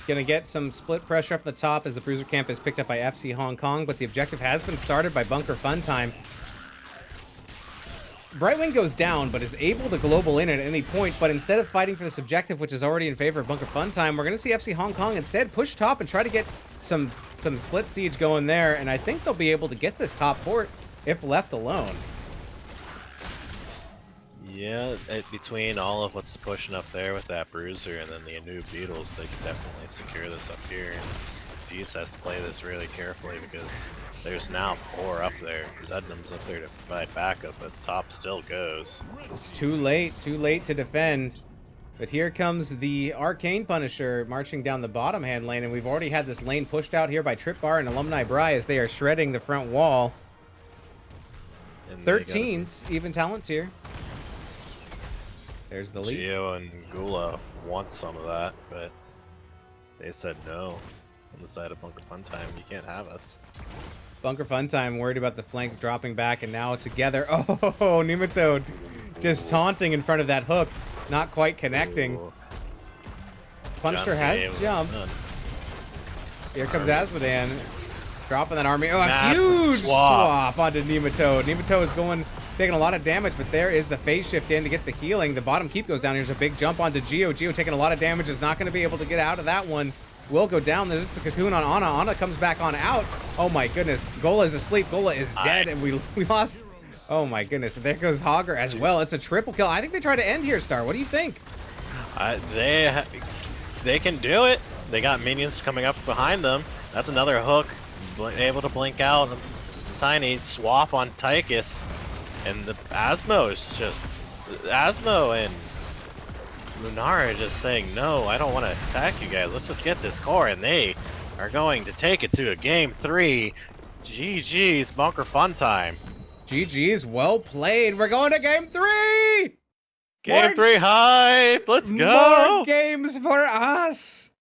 Gonna get some split pressure up the top as the Bruiser Camp is picked up by FC Hong Kong, but the objective has been started by Bunker Funtime. Brightwing goes down, but is able to global in at any point, but instead of fighting for this objective, which is already in favor of Bunker Funtime, we're gonna see FC Hong Kong instead push top and try to get some split siege going there, and I think they'll be able to get this top fort if left alone. Yeah, between all of what's pushing up there with that Bruiser and then the new Beetles, they can definitely secure this up here. And Dees has to play this really carefully because there's now 4 up there. Zednum's up there to provide backup, but top still goes. It's too late to defend. But here comes the Arcane Punisher marching down the bottom hand lane, and we've already had this lane pushed out here by Trip Bar and Alumni Bry as they are shredding the front wall. And 13s, even talent tier. There's the lead. Geo and Gula want some of that, but they said no on the side of Bunker Funtime. You can't have us. Bunker Funtime worried about the flank dropping back, and now together. Oh, Nematode just taunting in front of that hook, not quite connecting. Ooh. Punisher has jumped. Here comes Asmodan, dropping that army. Oh, a huge swap onto Nematode. Nematode's taking a lot of damage, but there is the phase shift in to get the healing. The bottom keep goes down. Here's a big jump onto Geo. Geo taking a lot of damage, is not going to be able to get out of that one. will go down. There's a cocoon on Ana. Ana comes back on out. Oh my goodness. Gola is asleep. Gola is dead, and we lost. Oh my goodness. There goes Hogger as well. It's a triple kill. I think they try to end here, Star. What do you think? They can do it. They got minions coming up behind them. That's another hook. Able to blink out. Tiny swap on Tychus. And the Asmo is just... Asmo and Lunara are just saying, no, I don't want to attack you guys. Let's just get this core. And they are going to take it to a game 3. GG's Bunker Fun Time. GG's, well played. We're going to game 3! Game 3 hype! Let's go! More games for us!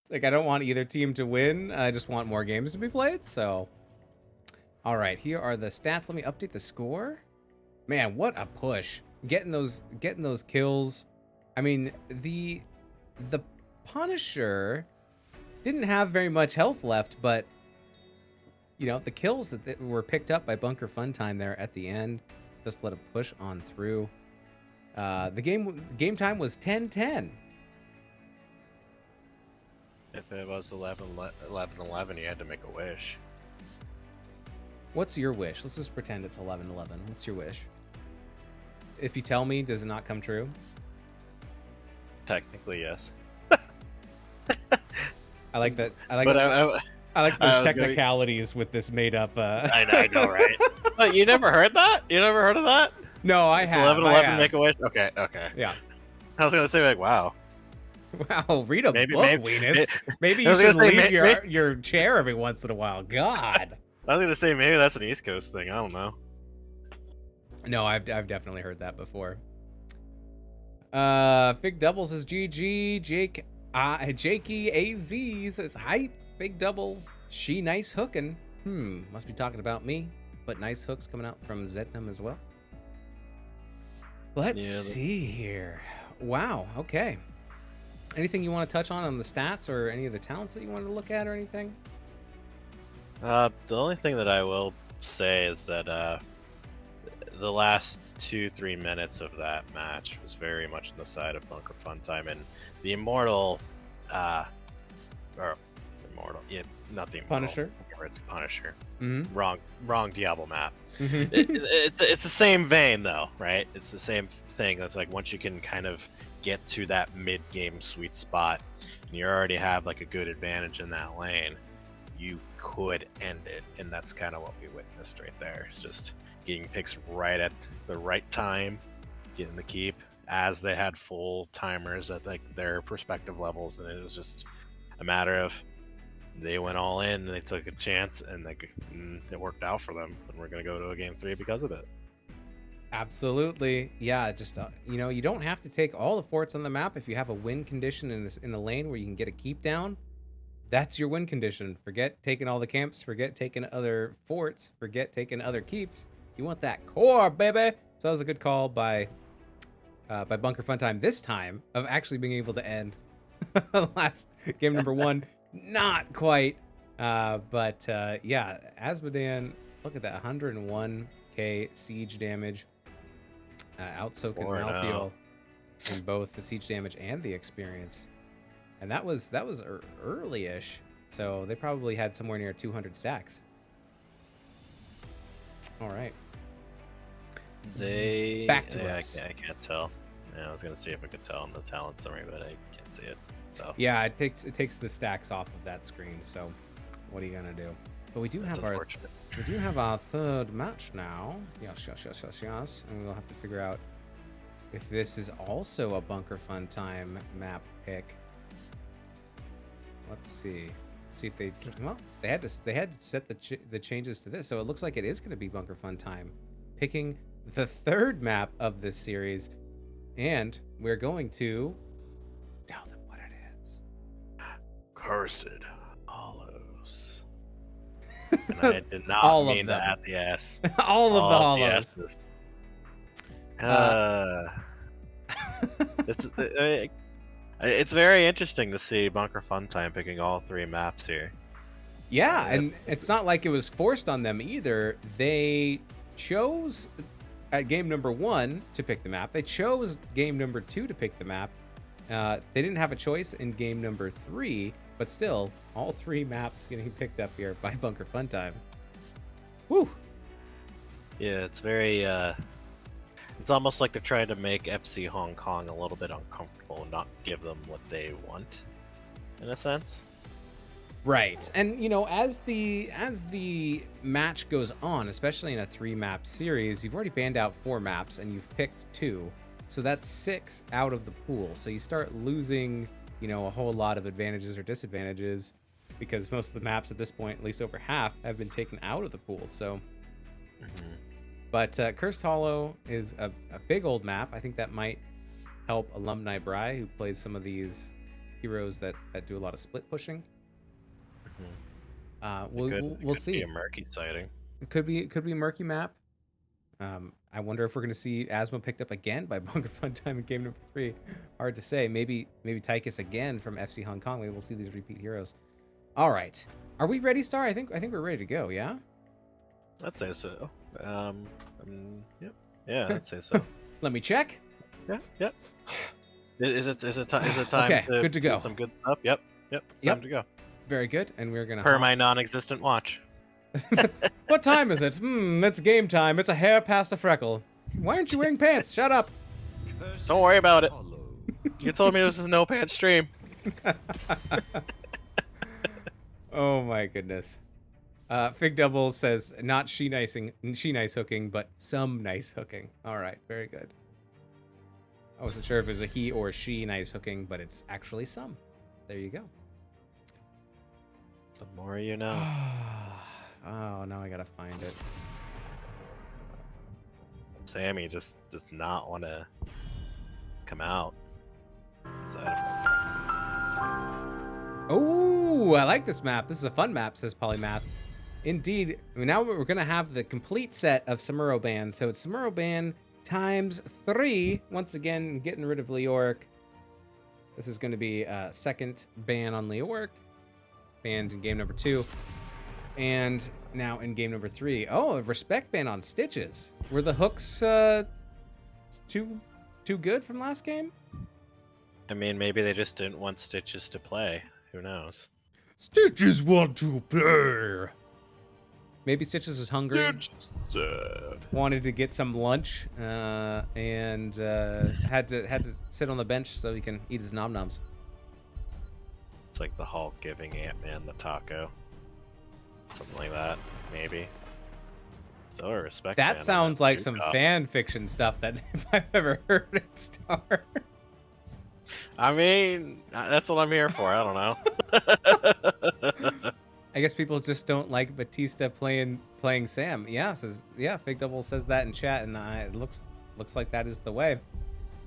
It's like I don't want either team to win. I just want more games to be played, so... Alright, here are the stats. Let me update the score. Man, what a push. Getting those kills. I mean, the Punisher didn't have very much health left, but you know, the kills that were picked up by Bunker Fun Time there at the end just let him push on through. The game time was 10-10. If it was 11-11, you had to make a wish. What's your wish? Let's just pretend it's 11-11. What's your wish? If you tell me, does it not come true? Technically, yes. I like that. I like I those was technicalities with this made up. I know, right? But you never heard that? You never heard of that? No, I It's have. 11-11, make a wish. Okay. Yeah. I was gonna say like, wow. Wow, read a book, Weenus. Maybe I you was gonna should say, leave your chair every once in a while. God. I was gonna say maybe that's an East Coast thing. I don't know. No, I've definitely heard that before. Big Double says GG. Jakey AZ says hype. Big Double. She nice hooking. Must be talking about me. But nice hooks coming out from Zednam as well. Let's see here. Wow. Okay. Anything you want to touch on the stats or any of the talents that you wanted to look at or anything? The only thing that I will say is that the last 2-3 minutes of that match was very much on the side of Bunker Fun Time, and the Immortal, yeah, not the Immortal. Punisher. It's Punisher. Mm-hmm. Wrong Diablo map. It's the same vein though, right? It's the same thing. That's like once you can kind of get to that mid-game sweet spot, and you already have like a good advantage in that lane, you could end it, and that's kind of what we witnessed right there. It's just getting picks right at the right time, getting the keep as they had full timers at like their respective levels, and it was just a matter of they went all in and they took a chance, and it worked out for them, and we're gonna go to a game 3 because of it. Absolutely. Yeah, just you don't have to take all the forts on the map. If you have a win condition in the lane where you can get a keep down, that's your win condition. Forget taking all the camps, forget taking other forts, forget taking other keeps. You want that core, baby. So that was a good call by Bunker Fun Time this time of actually being able to end last game number 1. Not quite. But yeah, Asmodan, look at that 101k siege damage. Outsoaking Malfiel in both the siege damage and the experience. And that was early-ish. So they probably had somewhere near 200 stacks. All right. Back to us. I can't tell. Yeah, I was gonna see if I could tell on the talent summary, but I can't see it. So. Yeah, it takes the stacks off of that screen. So what are you gonna do? But we do have our third match now. Yes. And we'll have to figure out if this is also a Bunker Fun Time map pick. Let's see. See if they had to set the changes to this. So it looks like it is going to be Bunker Fun Time picking the third map of this series, and we're going to tell them what it is. Cursed Hollows. And I did not mean to add the S. All of the hollows. It's very interesting to see Bunker Fun Time picking all 3 maps here. Yeah, and it's not like it was forced on them either. They chose at game number 1 to pick the map. They chose game number 2 to pick the map. They didn't have a choice in game number 3, but still, all 3 maps getting picked up here by Bunker Funtime. Woo! Yeah, it's very. It's almost like they're trying to make FC Hong Kong a little bit uncomfortable and not give them what they want, in a sense. Right. And you know, as the match goes on, especially in a 3-map series, you've already banned out 4 maps and you've picked 2. So that's 6 out of the pool. So you start losing, you know, a whole lot of advantages or disadvantages because most of the maps at this point, at least over half, have been taken out of the pool. So But Cursed Hollow is a big old map. I think that might help Alumni Bry, who plays some of these heroes that do a lot of split pushing. We'll see. Be a murky sighting. It could be a murky map. I wonder if we're going to see Asmo picked up again by Bunker Funtime in game number 3. Hard to say. Maybe Tychus again from FC Hong Kong. Maybe we'll see these repeat heroes. All right, are we ready, Star? I think we're ready to go. Yeah. I'd say so. Yep. Yeah, I'd say so. Let me check. Yep. Is it time Okay, to good to go. do some good stuff? Yep. It's time to go. Very good. And we're gonna Per my non-existent watch. What time is it? It's game time. It's a hair past a freckle. Why aren't you wearing pants? Shut up. Don't worry about it. You told me this is no pants stream. Oh my goodness. Fig Double says not she nice hooking, but some nice hooking. All right, very good. I wasn't sure if it was a he or she nice hooking, but it's actually some. There you go. The more you know. Oh, now I gotta find it. Sammy just does not want to come out. Oh, I like this map. This is a fun map, says Polymath. Indeed. Now we're going to have the complete set of Samuro bans. So it's Samuro ban times 3. Once again, getting rid of Leoric. This is going to be a second ban on Leoric. Banned in game number 2. And now in game number 3. Oh, a respect ban on Stitches. Were the hooks too good from last game? I mean, maybe they just didn't want Stitches to play. Who knows? Stitches want to play. Maybe Stitches is hungry. Wanted to get some lunch, and had to sit on the bench so he can eat his nom noms. It's like the Hulk giving Ant-Man the taco. Something like that, maybe. Still a respect. That sounds like some fan fiction stuff that if I've ever heard it, Star. I mean, that's what I'm here for. I don't know. I guess people just don't like Batista playing Sam. Yeah, Fig Double says that in chat, and it looks like that is the way.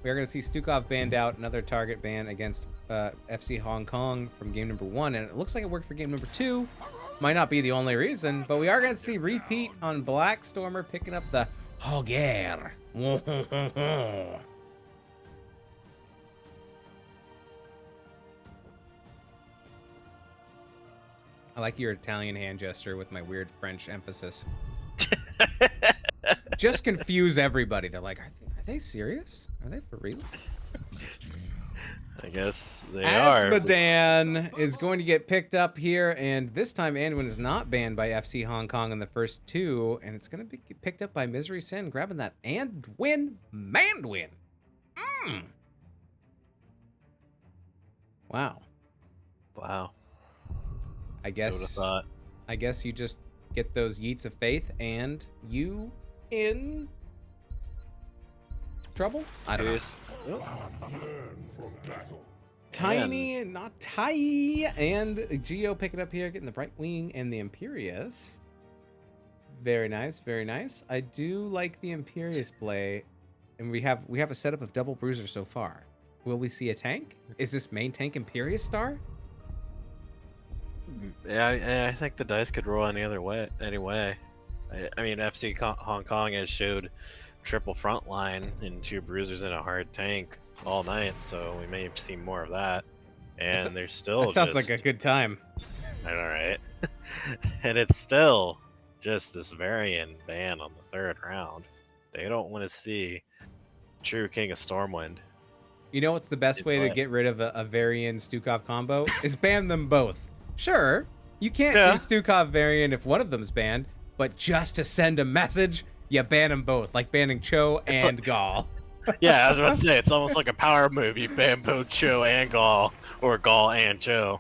We are going to see Stukov banned out, another target ban against FC Hong Kong from game number 1, and it looks like it worked for game number 2. Might not be the only reason, but we are going to see repeat on Black Stormer picking up the Hoguer. I like your Italian hand gesture with my weird French emphasis. Just confuse everybody. They're like, are they serious? Are they for real? I guess they are. Asmodan is going to get picked up here, and this time Anduin is not banned by FC Hong Kong in the first 2, and it's going to be picked up by Misery Sin, grabbing that Anduin Manduin. Wow. I guess you just get those yeets of faith, and you in trouble? I don't know. Tiny, not Tai, and Geo picking up here, getting the Bright Wing and the Imperious. Very nice, very nice. I do like the Imperious play, and we have a setup of double bruiser so far. Will we see a tank? Is this main tank Imperious Star? Yeah, I think the dice could roll any other way. Anyway, I mean, FC Hong Kong has showed triple front line and 2 bruisers and a hard tank all night, so we may see more of that. And there's still that sounds like a good time. I know, right? And it's still just this Varian ban on the 3rd round. They don't want to see true King of Stormwind You know what's the best way to get rid of a Varian Stukov combo? Is ban them both. Sure, you can't do Stukov Varian if one of them's banned, but just to send a message, you ban them both, like banning Cho and Gall. Yeah, I was about to say, it's almost like a power move. You ban both Cho and Gall, or Gall and Cho.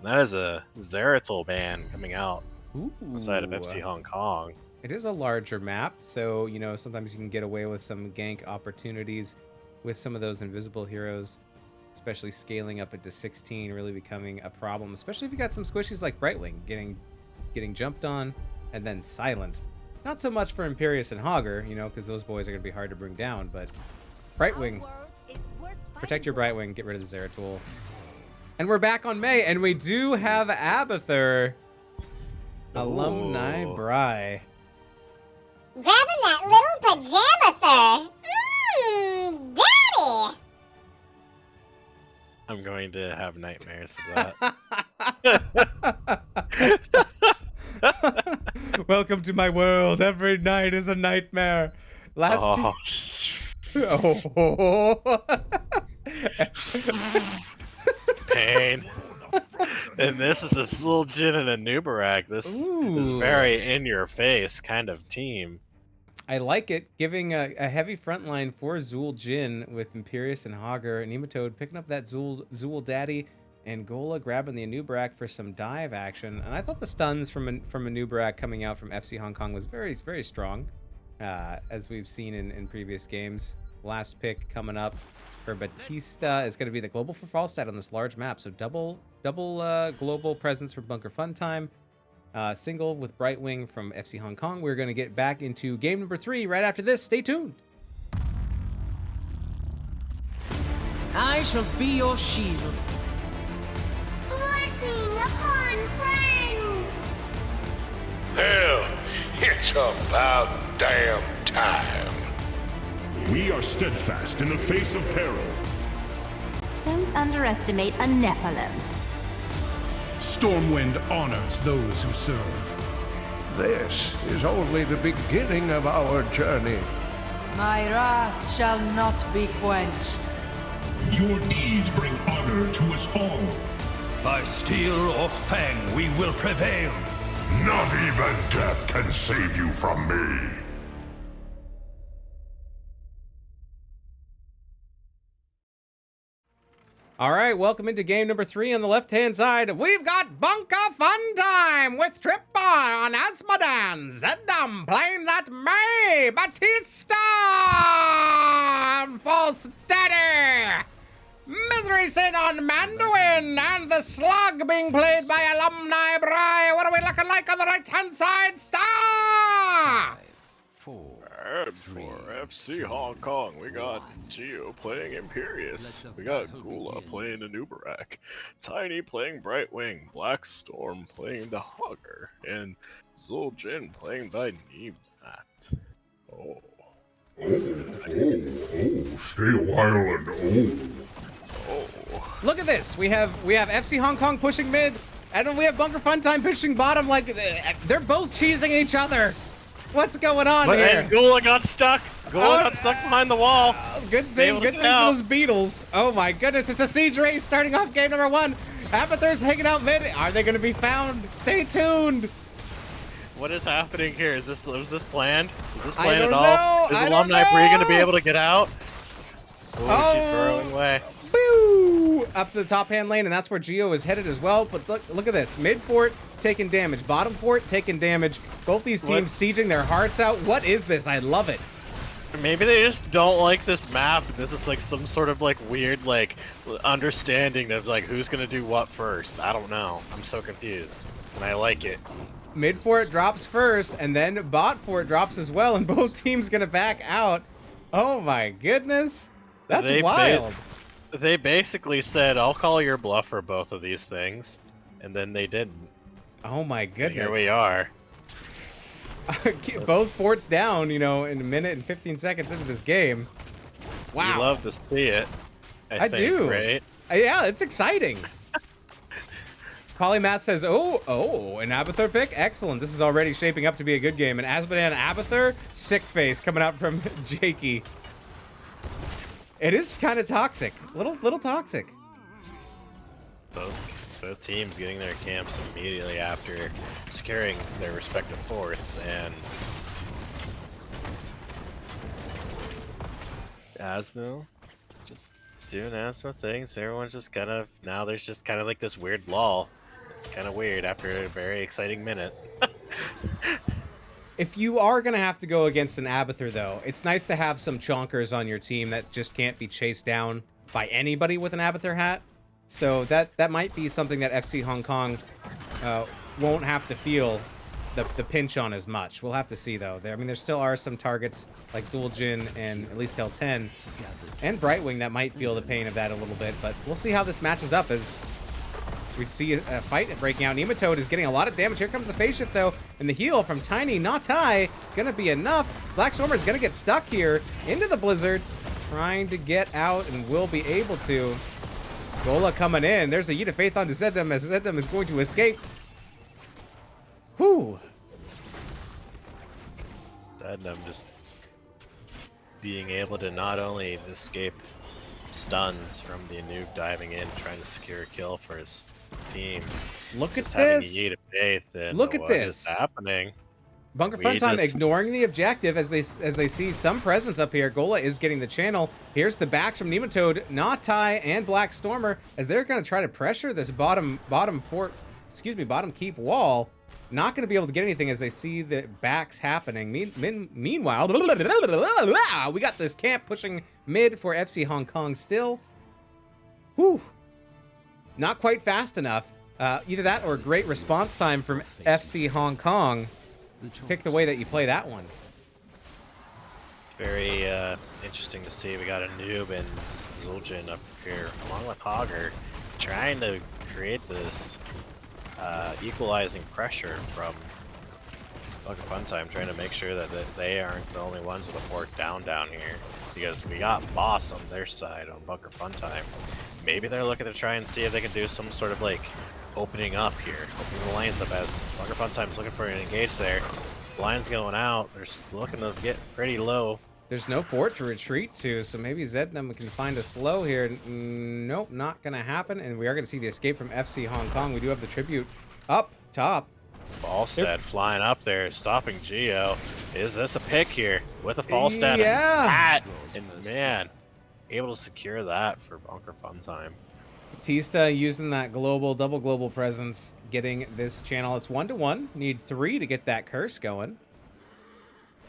That is a Zeratul ban coming out inside of FC Hong Kong. It is a larger map, so, you know, sometimes you can get away with some gank opportunities with some of those invisible heroes, especially scaling up into 16, really becoming a problem, especially if you got some squishies like Brightwing getting jumped on and then silenced. Not so much for Imperius and Hogger, you know, because those boys are going to be hard to bring down, but Brightwing, protect your Brightwing, get rid of the Zeratul. And we're back on May, and we do have Abathur, Alumni Bry. Grabbing that little pajama, sir. Daddy! I'm going to have nightmares of that. Welcome to my world. Every night is a nightmare. Pain. And this is a Zuul-Jin and a Nubarak. This is very in-your-face kind of team. I like it, giving a heavy front line for Zuul-Jin with Imperius and Hogger, and Nematode picking up that Zuul Daddy, and Gola grabbing the Anubarak for some dive action. And I thought the stuns from Anubarak coming out from FC Hong Kong was very, very strong, as we've seen in previous games. Last pick coming up for Batista is going to be the global for Falstad on this large map. So double global presence for Bunker Funtime. Single with Brightwing from FC Hong Kong. We're going to get back into game number 3 right after this. Stay tuned. I shall be your shield. Blessing upon friends! Hell, it's about damn time. We are steadfast in the face of peril. Don't underestimate a Nephilim. Stormwind honors those who serve. This is only the beginning of our journey. My wrath shall not be quenched. Your deeds bring honor to us all. By steel or fang, we will prevail. Not even death can save you from me. All right, welcome into game number 3 on the left-hand side. We've got Bunker Funtime with Trippa on Asmodan, Zeddam playing that May, Batista on False Daddy, Misery Sin on Manduin, and the Slug being played by Alumni Bry. What are we looking like on the right-hand side? Star! 4. And for FC Hong Kong, we got Geo playing Imperius. We got Gula playing Anubarak, Tiny playing Brightwing, Black Storm playing the Hogger, and Zuul-Jin playing by Nemat. Oh. Stay a while and Look at this. We have FC Hong Kong pushing mid, and then we have Bunker Funtime pushing bottom. Like they're both cheesing each other. What's going on here? And Gula got stuck. Gula got stuck behind the wall. Good thing for those Beatles. Oh my goodness, it's a siege race starting off game number 1. Abathur's hanging out mid. Are they going to be found? Stay tuned. What is happening here? Was this planned? Is this I planned don't at all? know. Is I don't Alumni Bree going to be know. able to get out? Oh, she's throwing away. Boo! Up the top hand lane, and that's where Geo is headed as well. But look at this. Mid fort taking damage. Bottom fort taking damage. Both these teams sieging their hearts out. What is this? I love it. Maybe they just don't like this map, and this is like some sort of like weird like understanding of like who's gonna do what first. I don't know. I'm so confused, and I like it. Mid fort drops first, and then bot fort drops as well, and both teams gonna back out. Oh my goodness. That's wild. They basically said, I'll call your bluff for both of these things, and then they didn't. Oh my goodness. Here we are. Both forts down, you know, in a minute and 15 seconds into this game. Wow. You love to see it. I think, do. Right? Yeah, it's exciting. Polymath says, oh, an Abathur pick? Excellent. This is already shaping up to be a good game. And Asmodan Abathur, sick face coming out from Jakey. It is kind of toxic. Little toxic. Both teams getting their camps immediately after securing their respective forts, and Asmo just doing Asmo things. Everyone's just kind of, now there's just kind of like this weird lull. It's kind of weird after a very exciting minute. If you are going to have to go against an Abathur, though, it's nice to have some chonkers on your team that just can't be chased down by anybody with an Abathur hat. So that might be something that FC Hong Kong won't have to feel the pinch on as much. We'll have to see, though. I mean, there still are some targets like Zueljin and at least Tel10 and Brightwing that might feel the pain of that a little bit. But we'll see how this matches up as we see a fight breaking out. Nematode is getting a lot of damage. Here comes the phase shift, though, and the heal from Tiny, not high. It's going to be enough. Black Stormer is going to get stuck here into the Blizzard, trying to get out and will be able to. Gola coming in. There's the Yeet of Faith onto Zedem as Zedem is going to escape. Whew. Zedem just being able to not only escape stuns from the noob diving in, trying to secure a kill for his team. Look at just having this. a Yeet of Faith, and Look at what this. is happening? Bunker We Funtime just- ignoring the objective as they see some presence up here. Gola is getting the channel. Here's the backs from Nematode, Naughty, and Black Stormer as they're going to try to pressure this bottom keep wall. Not going to be able to get anything as they see the backs happening. Meanwhile, we got this camp pushing mid for FC Hong Kong still. Whew. Not quite fast enough. Either that or great response time from FC Hong Kong. Pick the way that you play that one. Very interesting to see. We got a noob and Zueljin up here, along with Hogger, trying to create this equalizing pressure from Bunker Funtime, trying to make sure that they aren't the only ones with a fort down here. Because we got Boss on their side on Bunker Funtime. Maybe they're looking to try and see if they can do some sort of like opening up here, opening the lanes up as Bunker Funtime's looking for an engage there. Line's going out. They're looking to get pretty low. There's no fort to retreat to, so maybe Zednam can find a slow here. Nope, not going to happen. And we are going to see the escape from FC Hong Kong. We do have the tribute up top. Falstad flying up there, stopping Geo. Is this a pick here with a Falstad? Yeah. And man, able to secure that for Bunker Funtime. Batista using that double global presence, getting this channel. It's 1-1. Need 3 to get that curse going.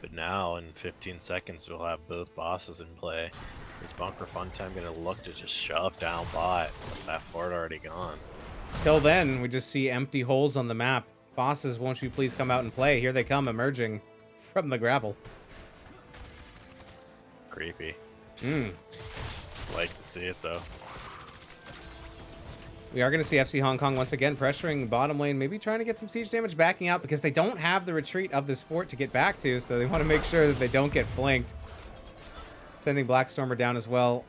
But now in 15 seconds we'll have both bosses in play. Is Bunker Funtime gonna look to just shove down bot with that fort already gone? Till then, we just see empty holes on the map. Bosses, won't you please come out and play? Here they come, emerging from the gravel. Creepy. Mm. Like to see it though. We are going to see FC Hong Kong once again pressuring bottom lane, maybe trying to get some siege damage, backing out because they don't have the retreat of this fort to get back to, so they want to make sure that they don't get flanked. Sending Black Stormer down as well.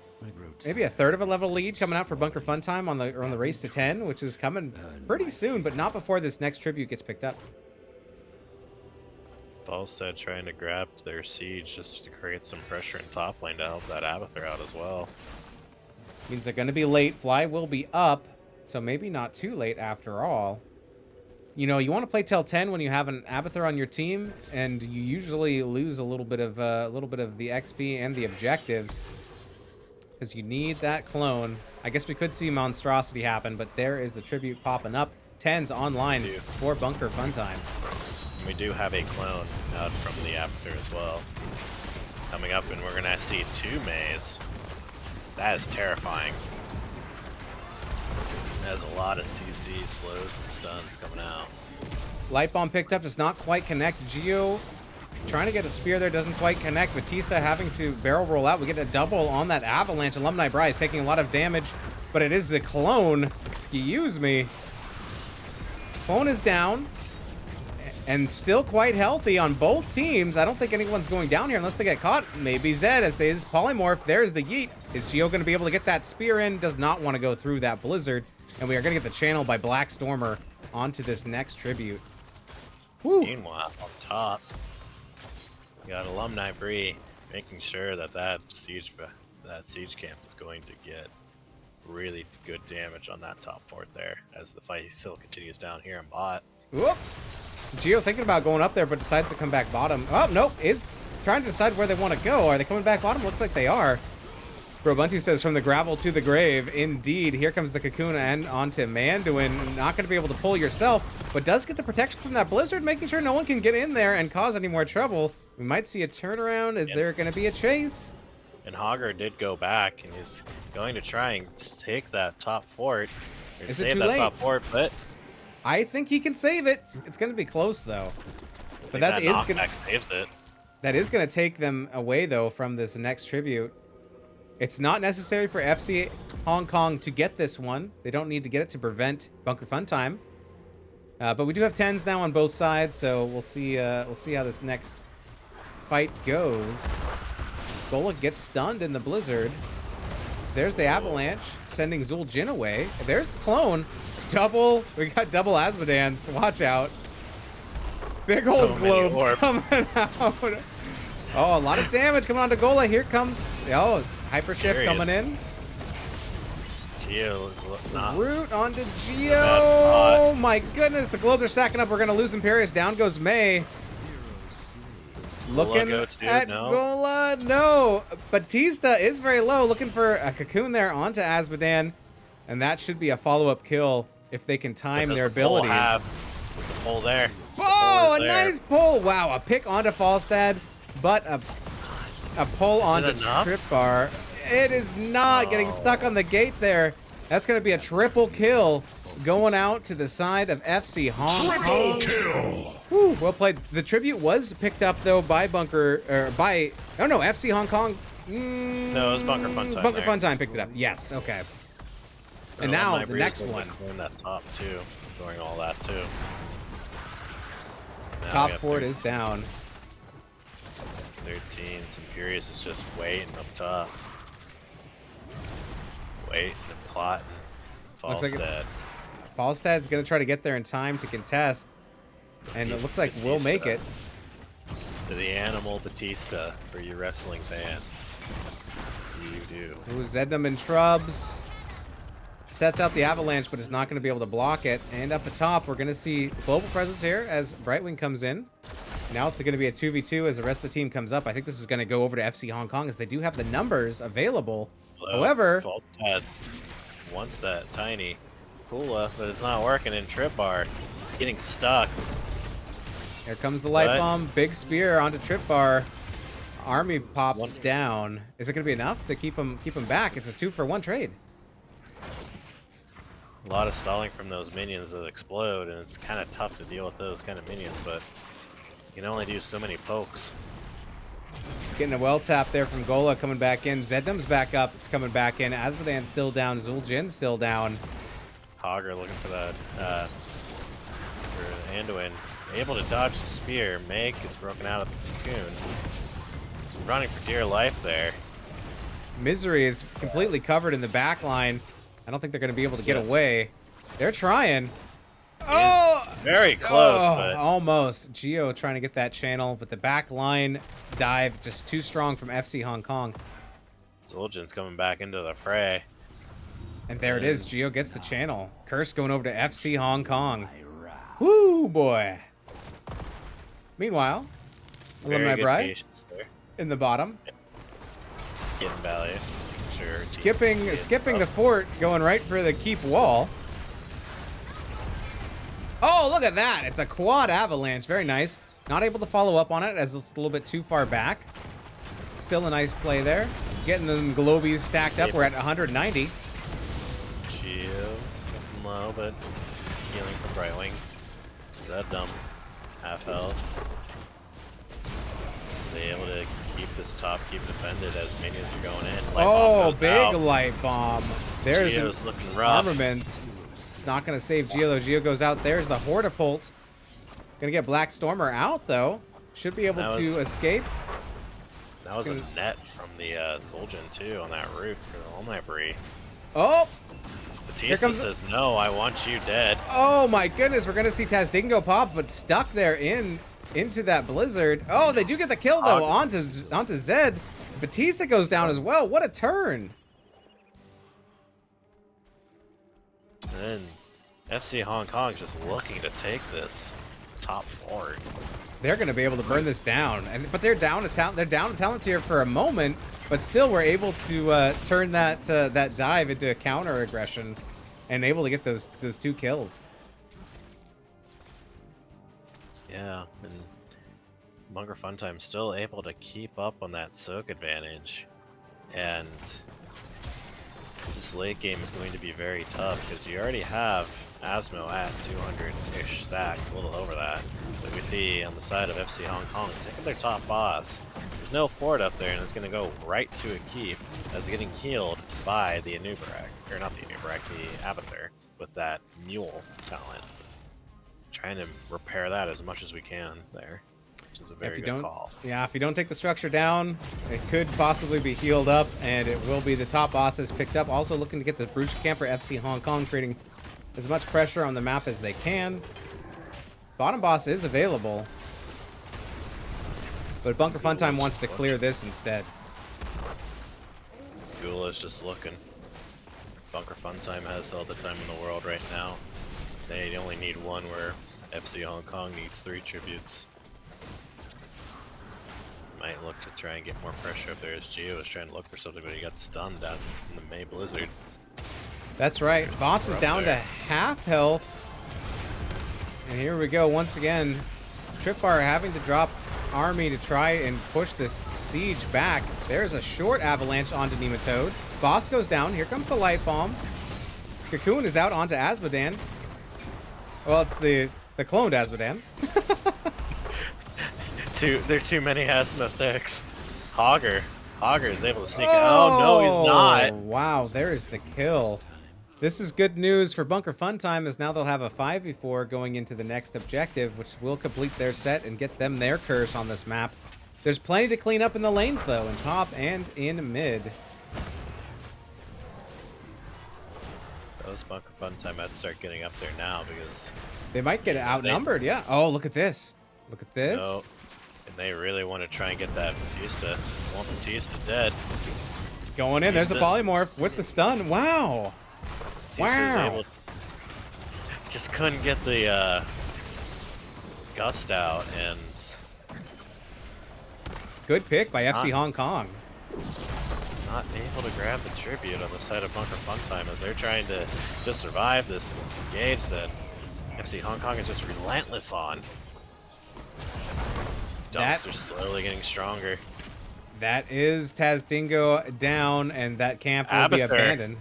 Maybe a third of a level lead coming out for Bunker Funtime on the race to 10, which is coming pretty soon, but not before this next tribute gets picked up. Falstad trying to grab their siege just to create some pressure in top lane to help that Abathur out as well. Means they're going to be late. Fly will be up. So maybe not too late after all. You know, you want to play till 10 when you have an Abathur on your team, and you usually lose a little bit of the XP and the objectives, because you need that clone. I guess we could see monstrosity happen, but there is the tribute popping up. 10's online for Bunker Funtime. We do have a clone out from the Abathur as well. Coming up, and we're gonna see 2 Mays. That is terrifying. Has a lot of CC, slows, and stuns coming out. Light bomb picked up, does not quite connect. Geo trying to get a spear there, doesn't quite connect. Batista having to barrel roll out. We get a double on that avalanche. Alumni Bryce taking a lot of damage, but it is the clone. Excuse me. Clone is down and still quite healthy on both teams. I don't think anyone's going down here unless they get caught. Maybe Zed as they polymorph. There's the yeet. Is Geo going to be able to get that spear in? Does not want to go through that blizzard. And we are going to get the channel by Black Stormer onto this next tribute. Woo. Meanwhile, up top, we got Alumni Bree making sure that that siege, that siege camp is going to get really good damage on that top fort there as the fight still continues down here in bot. Whoop. Geo thinking about going up there, but decides to come back bottom. Oh, nope. Is trying to decide where they want to go. Are they coming back bottom? Looks like they are. Brobuntu says, from the gravel to the grave. Indeed. Here comes the cocoon and onto Manduin. Not going to be able to pull yourself, but does get the protection from that blizzard, making sure no one can get in there and cause any more trouble. We might see a turnaround. Is there going to be a chase? And Hogger did go back and is going to try and take that top fort. Or Is it save too that late? top fort, but I think he can save it. It's going to be close, though. But that is going knockback saves it. That is going to take them away, though, from this next tribute. It's not necessary for FC Hong Kong to get this one. They don't need to get it to prevent Bunker Fun Time. But we do have 10s now on both sides, so we'll see how this next fight goes. Gola gets stunned in the blizzard. There's the avalanche, sending Zul Jin away. There's the clone. We got double Asmodans. Watch out. Big old globes coming out. Oh, a lot of damage coming on to Gola. Here comes, Hyper Shift coming in. Geo is not Root onto Geo. bad spot. Oh my goodness, the globes are stacking up. We're going to lose Imperius. Down goes May. Looking at Gola. No. Batista is very low. Looking for a cocoon there onto Asmodan. And that should be a follow-up kill if they can time their abilities. The pull there. Oh, a nice pull. Wow, a pick onto Falstad, but a pull onto Trip Bar. It is not getting stuck on the gate there. That's going to be a triple kill going out to the side of FC Hong Kong. Whew, well played. The tribute was picked up, though, by FC Hong Kong. No, it was Bunker Fun Time. Bunker Fun Time picked it up. Yes, okay. And now the next one. Clean that top too, doing all that too. Now Top fort is down. 13. Imperius is just waiting up top. Waiting and plotting. Falstad's going to try to get there in time to contest. And it looks like we'll make it. To the Animal Batista for you wrestling fans. You do. Ooh, Zednam and Trubs. Sets out the avalanche, but is not going to be able to block it. And up atop, we're going to see global presence here as Brightwing comes in. Now it's going to be a 2v2 as the rest of the team comes up. I think this is going to go over to FC Hong Kong as they do have the numbers available. However, Falstad wants that tiny Kula, but it's not working in Trip Bar. Getting stuck. Here comes the light bomb. Big spear onto Trip Bar. Army pops down. Is it going to be enough to keep him back? It's a 2-for-1 trade. A lot of stalling from those minions that explode, and it's kind of tough to deal with those kind of minions, but you can only do so many pokes. Getting a well tap there from Gola coming back in. Zedam's back up. It's coming back in. Asmodan's still down. Zuljin's still down. Hogger looking for that for Anduin. Able to dodge the spear. Meg gets broken out of the cocoon. It's running for dear life there. Misery is completely covered in the back line. I don't think they're going to be able to get away. They're trying. Oh! Very close, but almost. Geo trying to get that channel, but the back line dive just too strong from FC Hong Kong. Zuljin's coming back into the fray. And there it is. Geo gets the channel. Curse going over to FC Hong Kong. Woo, boy. Meanwhile, Alumni Bride in the bottom. Getting value. Sure. Skipping the fort, going right for the keep wall. Oh, look at that. It's a quad avalanche. Very nice. Not able to follow up on it as it's a little bit too far back. Still a nice play there. Getting them globies stacked up. We're at 190. Geo low, but healing from Brightwing. Is that dumb? Half health. They able to keep this top, keep defended as minions are going in. Big light bomb. There's Geo's looking rough. Armaments. It's not going to save Geo, though. Geo goes out. There's the Hortipult. Going to get Black Stormer out, though. Should be able to escape. That was a net from the Zuljin, too, on that roof for the Alumni Bree. Oh! Batista says, no, I want you dead. Oh, my goodness. We're going to see Tazdingo pop, but stuck there into that blizzard. Oh, they do get the kill, though, onto Zed. Batista goes down as well. What a turn. And FC Hong Kong just looking to take this top 4. They're going to be able to burn this down, but they're down to talent. They're down to talent tier for a moment, but still we're able to turn that that dive into a counter aggression, and able to get those 2 kills. Yeah, and Bunker Funtime still able to keep up on that soak advantage, and this late game is going to be very tough because you already have Asmo at 200-ish stacks, a little over that. But we see on the side of FC Hong Kong taking their top boss. There's no fort up there, and it's going to go right to a keep as getting healed by the Anubarak, or not the Anubarak, the Abathur, with that mule talent. Trying to repair that as much as we can there, which is a very good call. Yeah, if you don't take the structure down, it could possibly be healed up, and it will be the top bosses picked up. Also looking to get the Brooch Camper FC Hong Kong, creating as much pressure on the map as they can. Bottom boss is available, but Bunker Funtime wants to clear this instead. Gula is just looking. Bunker Funtime has all the time in the world right now. They only need one, where FC Hong Kong needs 3 tributes. Might look to try and get more pressure up there as Gio was trying to look for something, but he got stunned out in the May Blizzard. That's right. Boss is down to half health. And here we go once again. Tripbar having to drop army to try and push this siege back. There's a short avalanche onto Nematode. Boss goes down. Here comes the light bomb. Cocoon is out onto Asmodan. Well, it's the cloned Asmodan. There are too many Asmothics. Hogger is able to sneak out. Oh no, he's not. Wow, there is the kill. This is good news for Bunker Funtime, as now they'll have a 5v4 going into the next objective, which will complete their set and get them their curse on this map. There's plenty to clean up in the lanes, though, in top and in mid. Those Bunker Funtime had to start getting up there now because they might get outnumbered, yeah. Oh, look at this. Look at this. No. And they really want to try and get that Batista. They want Batista dead. Going in, there's the polymorph with the stun. Wow. Wow. Just couldn't get the gust out, and good pick by FC Hong Kong. Not able to grab the tribute on the side of Bunker Funtime as they're trying to just survive this engage that FC Hong Kong is just relentless on. Dunks are slowly getting stronger. That is Tazdingo down, and that camp will be abandoned.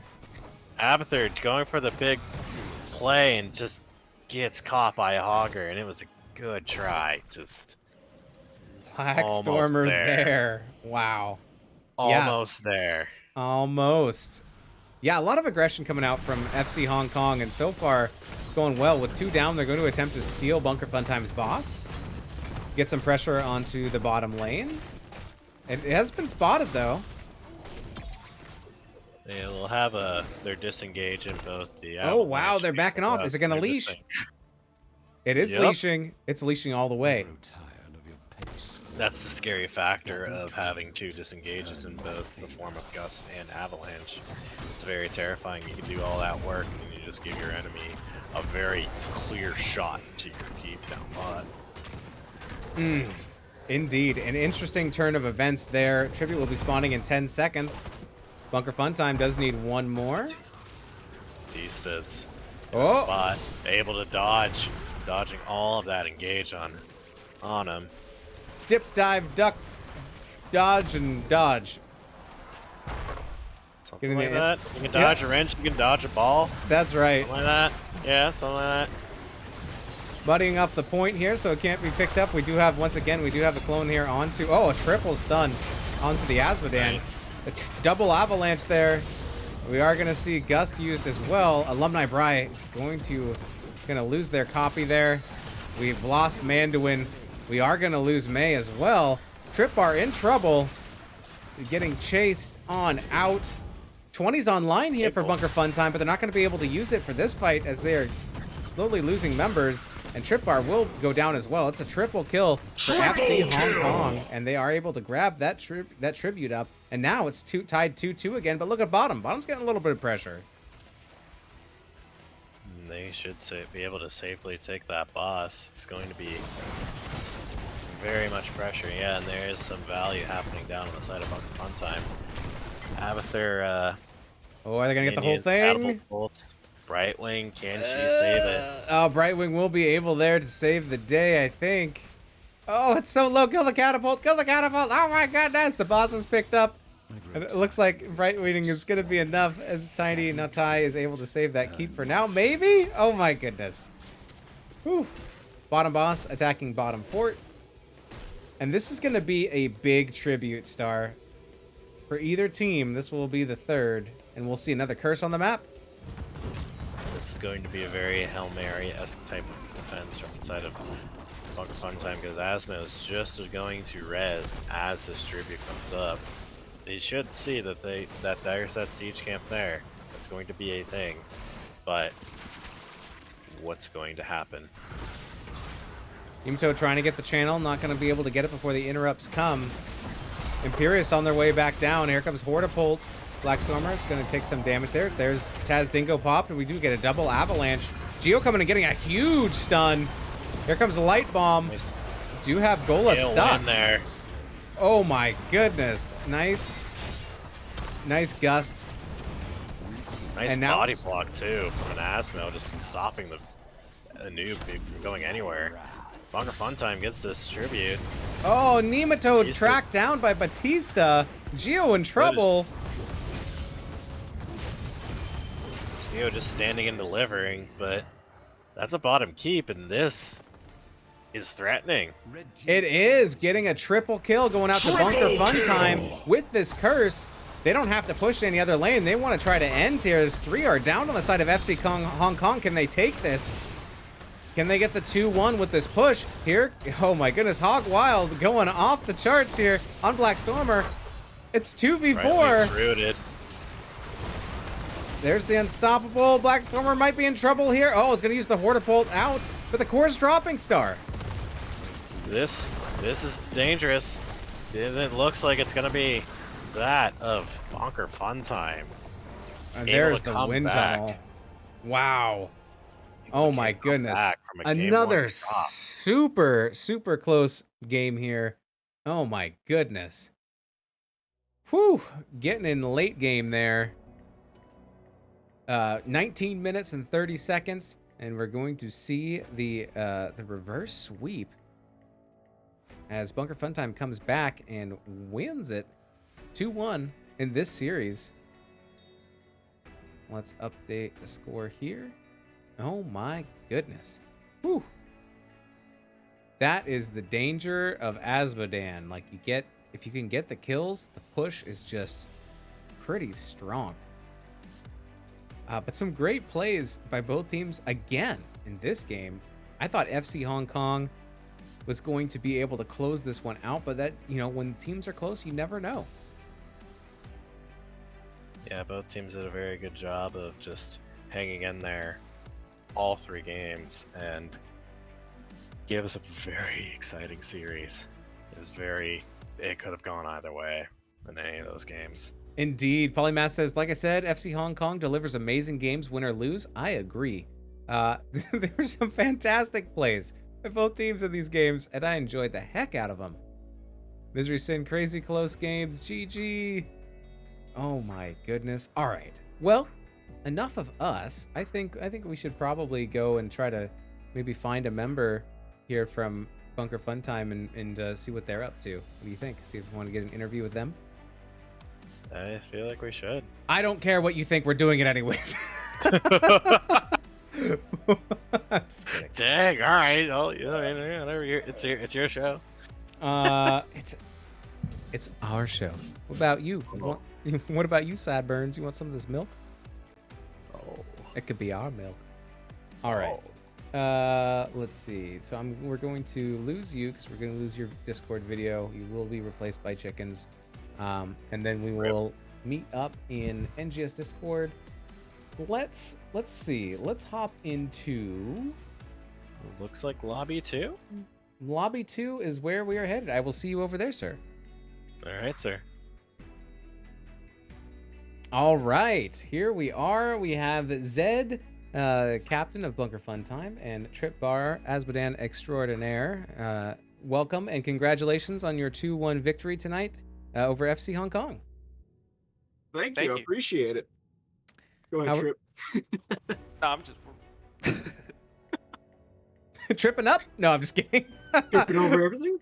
Abathur going for the big play and just gets caught by a Hogger, and it was a good try. Just Blackstormer there. Wow. Almost there. Almost. Yeah, a lot of aggression coming out from FC Hong Kong, and so far it's going well. With 2 down, they're going to attempt to steal Bunker Funtime's boss. Get some pressure onto the bottom lane. It has been spotted, though. They will have their disengage in both the... Oh, wow, they're backing off. Is it going to leash? It is leashing. It's leashing all the way. That's the scary factor of having 2 disengages in both the form of Gust and Avalanche. It's very terrifying. You can do all that work, and you just give your enemy a very clear shot to your keep down bot. Indeed. An interesting turn of events there. Tribute will be spawning in 10 seconds. Bunker Funtime does need 1 more. Batista's in a spot, able to dodge. Dodging all of that engage on him. Dip, dive, duck, dodge, and dodge. Something like that. You can dodge a wrench, you can dodge a ball. That's right. Something like that. Yeah, something like that. Buddying up the point here, so it can't be picked up. We do have, once again, we do have a clone here onto... Oh, a triple stun onto the Asmodan. Nice. A double avalanche there. We are going to see Gust used as well. Alumni Bry is going to lose their copy there. We've lost Manduin. We are going to lose May as well. Tripbar in trouble. Getting chased on out. 20's online here for Bunker Funtime, but they're not going to be able to use it for this fight as they're slowly losing members, and Trip Bar will go down as well. It's a triple kill for FC Hong Kong, and they are able to grab that tribute up. And now it's tied 2-2 again. But look at Bottom. Bottom's getting a little bit of pressure. They should be able to safely take that boss. It's going to be very much pressure. Yeah, and there is some value happening down on the side of Bunker Funtime. Abathur, oh, are they gonna get the whole Indian thing? catapult bolts. Brightwing, can she save it? Oh, Brightwing will be able there to save the day, I think. Oh, it's so low. Kill the catapult. Kill the catapult. Oh my goodness. The boss is picked up. And it looks like Brightwing is going to be enough as Tiny Natai is able to save that keep for now. Maybe? Oh my goodness. Whew. Bottom boss attacking bottom fort. And this is going to be a big tribute star. For either team, this will be the third. And we'll see another curse on the map. This is going to be a very Hail Mary-esque type of defense from the side of Bunker Funtime, because Asmo is just going to res as this tribute comes up. They should see that that Dire Set siege camp there, that's going to be a thing. But what's going to happen? Yumto trying to get the channel, not going to be able to get it before the interrupts come. Imperious on their way back down. Here comes Hortapult. Blackstormer is going to take some damage there. There's Taz Dingo popped, and we do get a double avalanche. Geo coming and getting a huge stun. Here comes a light bomb. Do have Gola stuck. In there. Oh my goodness. Nice gust. Nice and now, body block too from an Asmo, just stopping the noob from going anywhere. Bunker Funtime gets this tribute. Oh, Nematode tracked down by Batista. Geo in trouble. Geo just standing and delivering, but that's a bottom keep, and this is threatening. It is getting a triple kill going out to Bunker Funtime with this curse. They don't have to push any other lane. They want to try to end here as 3 are down on the side of FC Hong Kong. Can they take this? Can they get the 2-1 with this push here? Oh my goodness, Hog Wild going off the charts here on Blackstormer. It's 2v4. Rooted. There's the unstoppable. Blackstormer might be in trouble here. Oh, it's going to use the Hortapult out, but the core's dropping star. This is dangerous. It looks like it's going to be that of Bunker Funtime. And there's the wind tunnel. Wow. Oh my goodness. Another super close game here. Oh my goodness. Whew. Getting in late game there. 19 minutes and 30 seconds. And we're going to see the reverse sweep as Bunker Funtime comes back and wins it 2-1 in this series. Let's update the score here. Oh my goodness. Whew. That is the danger of Azmodan. Like, if you can get the kills, the push is just pretty strong. But some great plays by both teams again in this game. I thought FC Hong Kong was going to be able to close this one out, but that, when teams are close, you never know. Yeah, both teams did a very good job of just hanging in there all 3 games and gave us a very exciting series. It could have gone either way in any of those games. Indeed. Polymath says, like I said, FC Hong Kong delivers amazing games, win or lose. I agree. There were some fantastic plays by both teams in these games, and I enjoyed the heck out of them. Misery Sin, crazy close games. GG. Oh my goodness. All right. Well, enough of us. I think we should probably go and try to maybe find a member here from Bunker Funtime and see what they're up to. What do you think? See if we want to get an interview with them. I feel like we should. I don't care what you think. We're doing it anyways. Dang. All right. Oh, yeah. Whatever. It's your show. It's our show. What about you? What about you, Sadburns? You want some of this milk? Oh. It could be our milk. All right. Let's see. So we're going to lose you because we're going to lose your Discord video. You will be replaced by chickens. And then we will meet up in NGS Discord let's see. Let's hop into Looks like lobby 2. lobby 2 is where we are headed. I will see you over there, sir. All right, sir. All right, here we are. We have Zed, captain of Bunker Fun Time, and Trip Bar, Asmodan extraordinaire. Welcome and congratulations on your 2-1 victory tonight over FC Hong Kong. Thank you. I appreciate it. Go ahead, Trip. No, I'm just. Tripping up? No, I'm just kidding. Tripping over everything?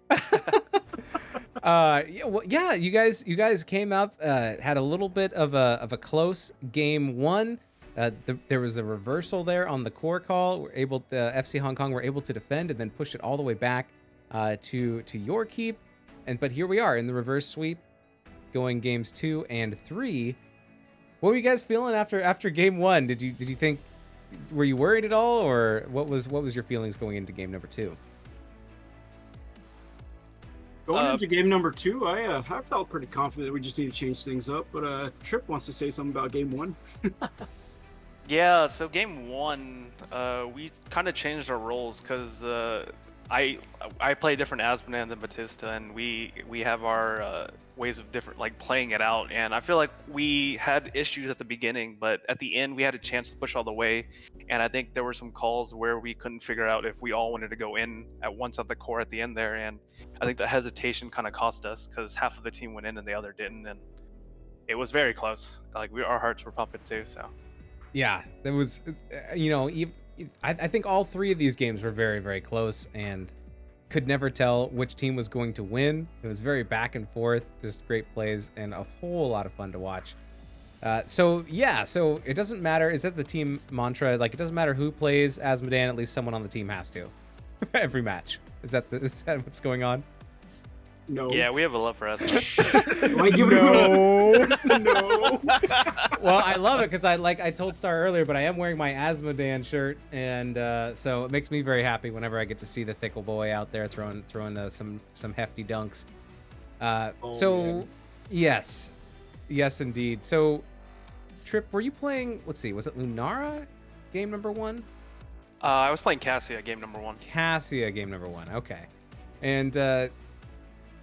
Yeah, you guys came up, had a little bit of a close game 1. There was a reversal there on the core call. FC Hong Kong were able to defend and then pushed it all the way back to your keep. But here we are in the reverse sweep, going games 2 and 3. What were you guys feeling after game 1? Did you think, were you worried at all, or what was your feelings going into game number 2? Going into game number 2, I felt pretty confident that we just need to change things up. But Trip wants to say something about game 1. Yeah, so game 1, we kind of changed our roles because I play different Asmodan than Batista, and we have our ways of different, like, playing it out. And I feel like we had issues at the beginning, but at the end we had a chance to push all the way. And I think there were some calls where we couldn't figure out if we all wanted to go in at once at the core at the end there. And I think the hesitation kind of cost us because half of the team went in and the other didn't, and it was very close. Like, our hearts were pumping too. So Yeah, there was, I think all 3 of these games were very, very close and could never tell which team was going to win. It was very back and forth, just great plays and a whole lot of fun to watch. So it doesn't matter. Is that the team mantra? Like, it doesn't matter who plays Asmodan, at least someone on the team has to. Every match. Is that what's going on? No. yeah, we have a love for us. Why give it no. Well, I love it because I told Star earlier, but I am wearing my Asmodan shirt, and so it makes me very happy whenever I get to see the Thickle boy out there throwing some hefty dunks. Man. Yes, indeed. So, Trip, were you playing? Let's see, was it Lunara, game number 1? I was playing Cassia game number 1. Cassia, game number 1. Okay, and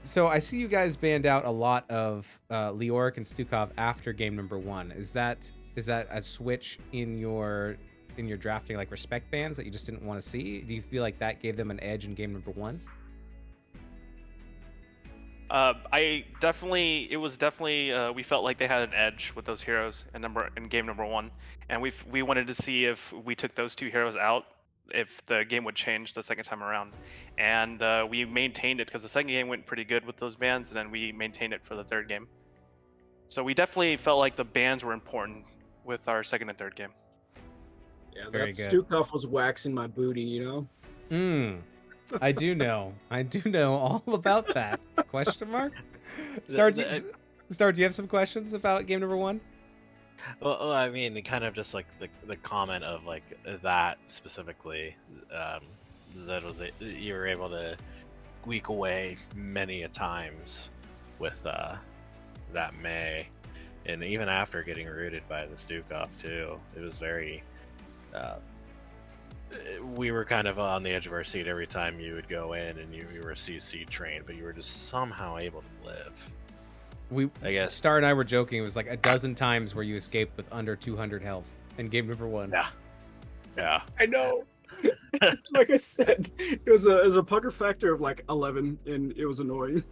so I see you guys banned out a lot of Leoric and Stukov after game number 1. Is that a switch in your drafting, like, respect bans that you just didn't want to see? Do you feel like that gave them an edge in game number 1? It was definitely we felt like they had an edge with those heroes in game number 1, and we wanted to see if we took those 2 heroes out, if the game would change the second time around. And we maintained it because the second game went pretty good with those bans, and then we maintained it for the third game. So we definitely felt like the bans were important with our second and third game. Yeah, Very that good. Stukov was waxing my booty, you know? I do know all about that. Question mark? Star, do you have some questions about game number 1? Well, I mean, kind of just like the comment of like that specifically. Zed you were able to squeak away many a times with that May, and even after getting rooted by the Stukov too, it was very. We were kind of on the edge of our seat every time you would go in and you were CC trained, but you were just somehow able to live. I guess Star and I were joking. It was like a dozen times where you escaped with under 200 health in game number 1. Yeah. I know. Like I said, it was a pucker factor of like 11, and it was annoying.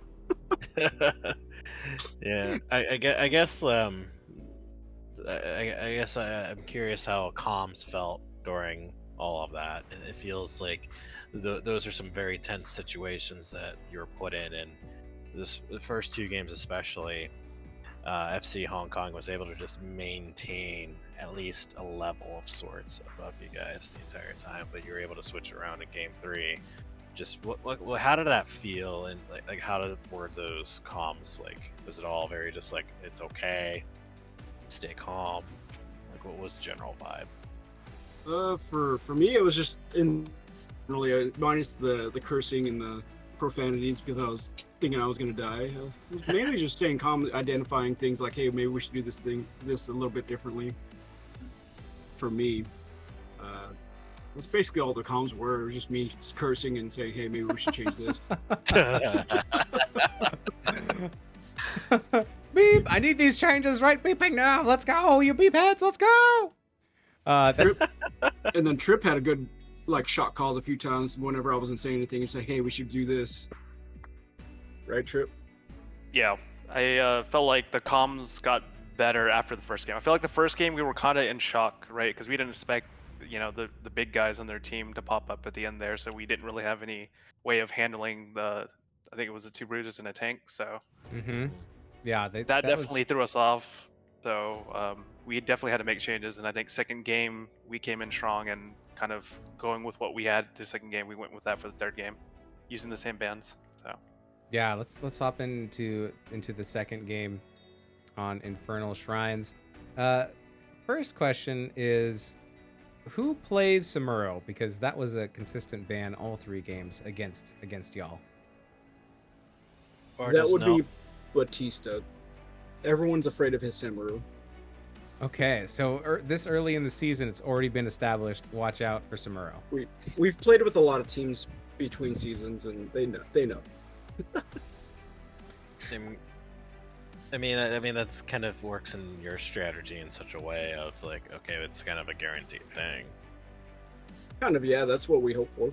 Yeah, I guess I'm curious how comms felt during all of that. It feels like those are some very tense situations that you were put in, and the first 2 games especially, FC Hong Kong was able to just maintain at least a level of sorts above you guys the entire time, but you were able to switch around in game 3. Just how did that feel, and like how were those comms? Like, was it all very just like, it's okay, stay calm? Like, what was the general vibe? For me, it was just really minus the cursing and the profanities, because I was thinking I was gonna die. It was mainly just staying calm, identifying things like, hey, maybe we should do this a little bit differently. for me. That's basically all the comms were. It was just me just cursing and saying, "Hey, maybe we should change this." Beep! I need these changes right beeping now. Let's go, you beep heads. Let's go. That's And then Trip had a good shot calls a few times whenever I wasn't saying anything and say, "Hey, we should do this." Right, Trip? Yeah, I felt like the comms got better after the first game. I feel like the first game we were kind of in shock, right? Because we didn't expect, the big guys on their team to pop up at the end there, so we didn't really have any way of handling I think it was the 2 Brutus and a tank, so. Yeah, that definitely threw us off. So we definitely had to make changes, and I think second game we came in strong and kind of going with what we had the second game. We went with that for the third game, using the same bands. So. Yeah, let's hop into the second game on Infernal Shrines. First question is, who plays Samuro? Because that was a consistent ban all 3 games against y'all. That would be Batista. Everyone's afraid of his Samuro. Okay, so this early in the season, it's already been established. Watch out for Samuro. We've played with a lot of teams between seasons, and they know. I mean that's kind of works in your strategy in such a way of like, okay, it's kind of a guaranteed thing. Kind of, yeah. That's what we hope for.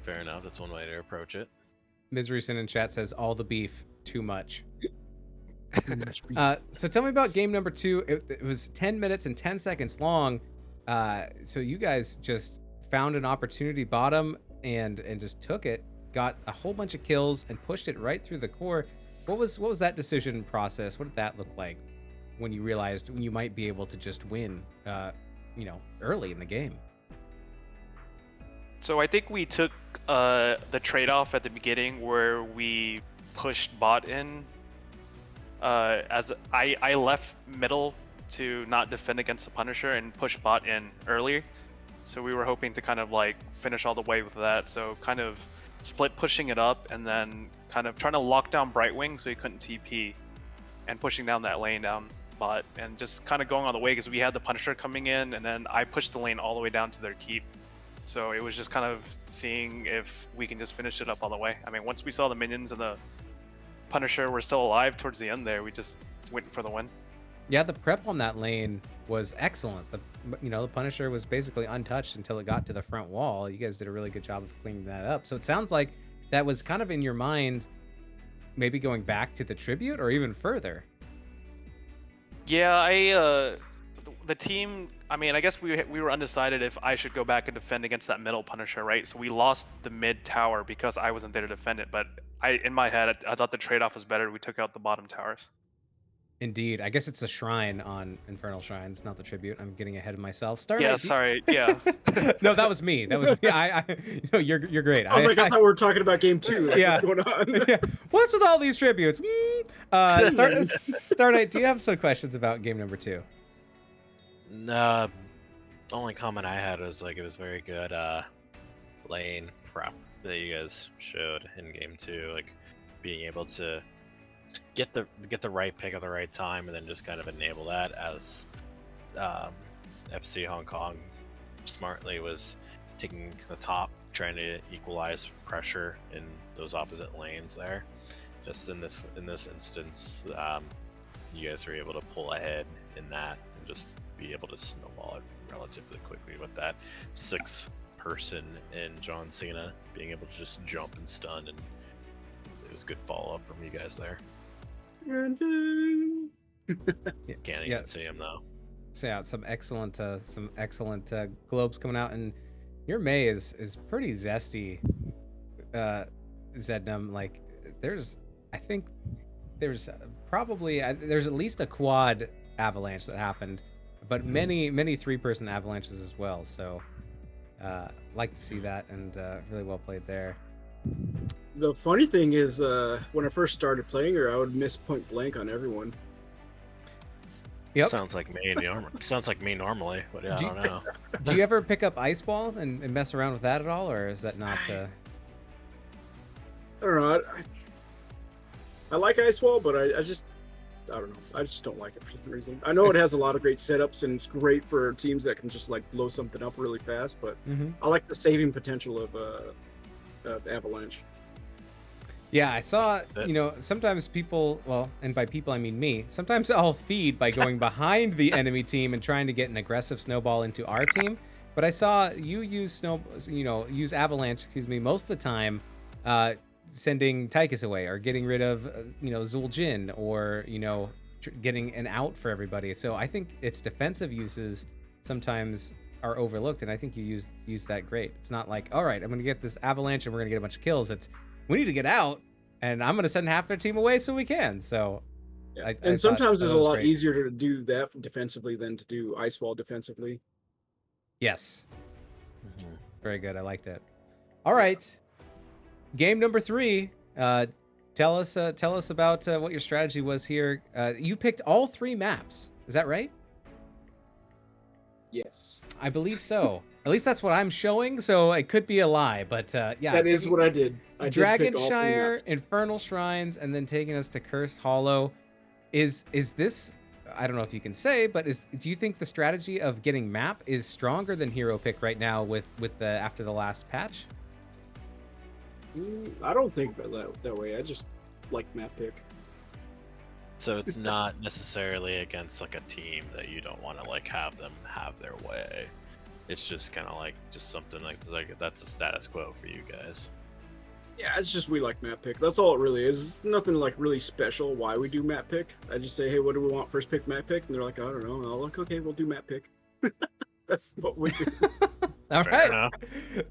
Fair enough. That's one way to approach it. Misery Sin in chat says all the beef, too much. So tell me about game number 2. It was 10 minutes and 10 seconds long. So you guys just found an opportunity bottom and just took it. Got a whole bunch of kills and pushed it right through the core. What was that decision process? What did that look like when you realized you might be able to just win, early in the game? So I think we took the trade-off at the beginning where we pushed bot in. As I left middle to not defend against the Punisher and push bot in earlier. So we were hoping to kind of finish all the way with that. So kind of split pushing it up and then kind of trying to lock down Brightwing so he couldn't TP and pushing down that lane down bot and just kind of going all the way because we had the Punisher coming in and then I pushed the lane all the way down to their keep. So it was just kind of seeing if we can just finish it up all the way. I mean, once we saw the minions and the Punisher were still alive towards the end there, we just went for the win. Yeah, the prep on that lane was excellent. The Punisher was basically untouched until it got to the front wall. You guys did a really good job of cleaning that up. So it sounds like that was kind of in your mind, maybe going back to the tribute or even further. Yeah, the team, I mean, I guess we were undecided if I should go back and defend against that middle Punisher, right? So we lost the mid tower because I wasn't there to defend it, but in my head, I thought the trade-off was better. We took out the bottom towers. Indeed. I guess it's a shrine on Infernal Shrines, not the tribute. I'm getting ahead of myself. Yeah, sorry. Yeah. No, that was me. That was me. You're great. I thought we were talking about game 2. Yeah. What's going on? Yeah. What's with all these tributes? Starlight, do you have some questions about game number 2? No. The only comment I had was it was very good lane prep that you guys showed in game 2, being able to get the right pick at the right time and then just kind of enable that as FC Hong Kong smartly was taking the top, trying to equalize pressure in those opposite lanes there. Just in this instance, you guys were able to pull ahead in that and just be able to snowball it relatively quickly with that 6-person in John Cena being able to just jump and stun, and it was good follow-up from you guys there. Can't even see him though. So yeah, some excellent globes coming out, and your May is pretty zesty. Zednum, there's probably there's at least a quad avalanche that happened, but many 3-person avalanches as well. So like to see that, and really well played there. The funny thing is, when I first started playing her, I would miss point blank on everyone. Yep. Sounds like me normally, but yeah, I don't know. Do you ever pick up Ice Ball and mess around with that at all, or is that not? I don't know. I like Ice Ball, but I just I don't know. I just don't like it for some reason. I know it has a lot of great setups and it's great for teams that can just like blow something up really fast, but I like the saving potential of Avalanche. Yeah, I saw, sometimes people, well, and by people I mean me, sometimes I'll feed by going behind the enemy team and trying to get an aggressive snowball into our team. But I saw you use use Avalanche, most of the time, sending Tychus away or getting rid of, Zul'jin or, getting an out for everybody. So I think its defensive uses sometimes are overlooked, and I think you use that great. It's not like, all right, I'm going to get this Avalanche and we're going to get a bunch of kills. It's, we need to get out, and I'm going to send half their team away so we can. So, yeah. And sometimes it's a lot easier to do that defensively than to do Ice Wall defensively. Yes. Very good. I liked it. All right. Game number 3. Tell us about what your strategy was here. You picked all 3 maps. Is that right? Yes. I believe so. At least that's what I'm showing, so it could be a lie, but yeah. That is what I did. Dragonshire, Infernal Shrines, and then taking us to Cursed Hollow. Is this, I don't know if you can say, but do you think the strategy of getting map is stronger than hero pick right now with the after the last patch? I don't think that way. I just like map pick. So it's not necessarily against like a team that you don't want to like have them have their way. It's just kind of like just something like that's a status quo for you guys. Yeah, it's just we like map pick. That's all it really is. It's nothing like really special why we do map pick. I just say, hey, what do we want? First pick map pick, and they're like, I don't know. And I'm like, okay, we'll do map pick. That's what we do. All right.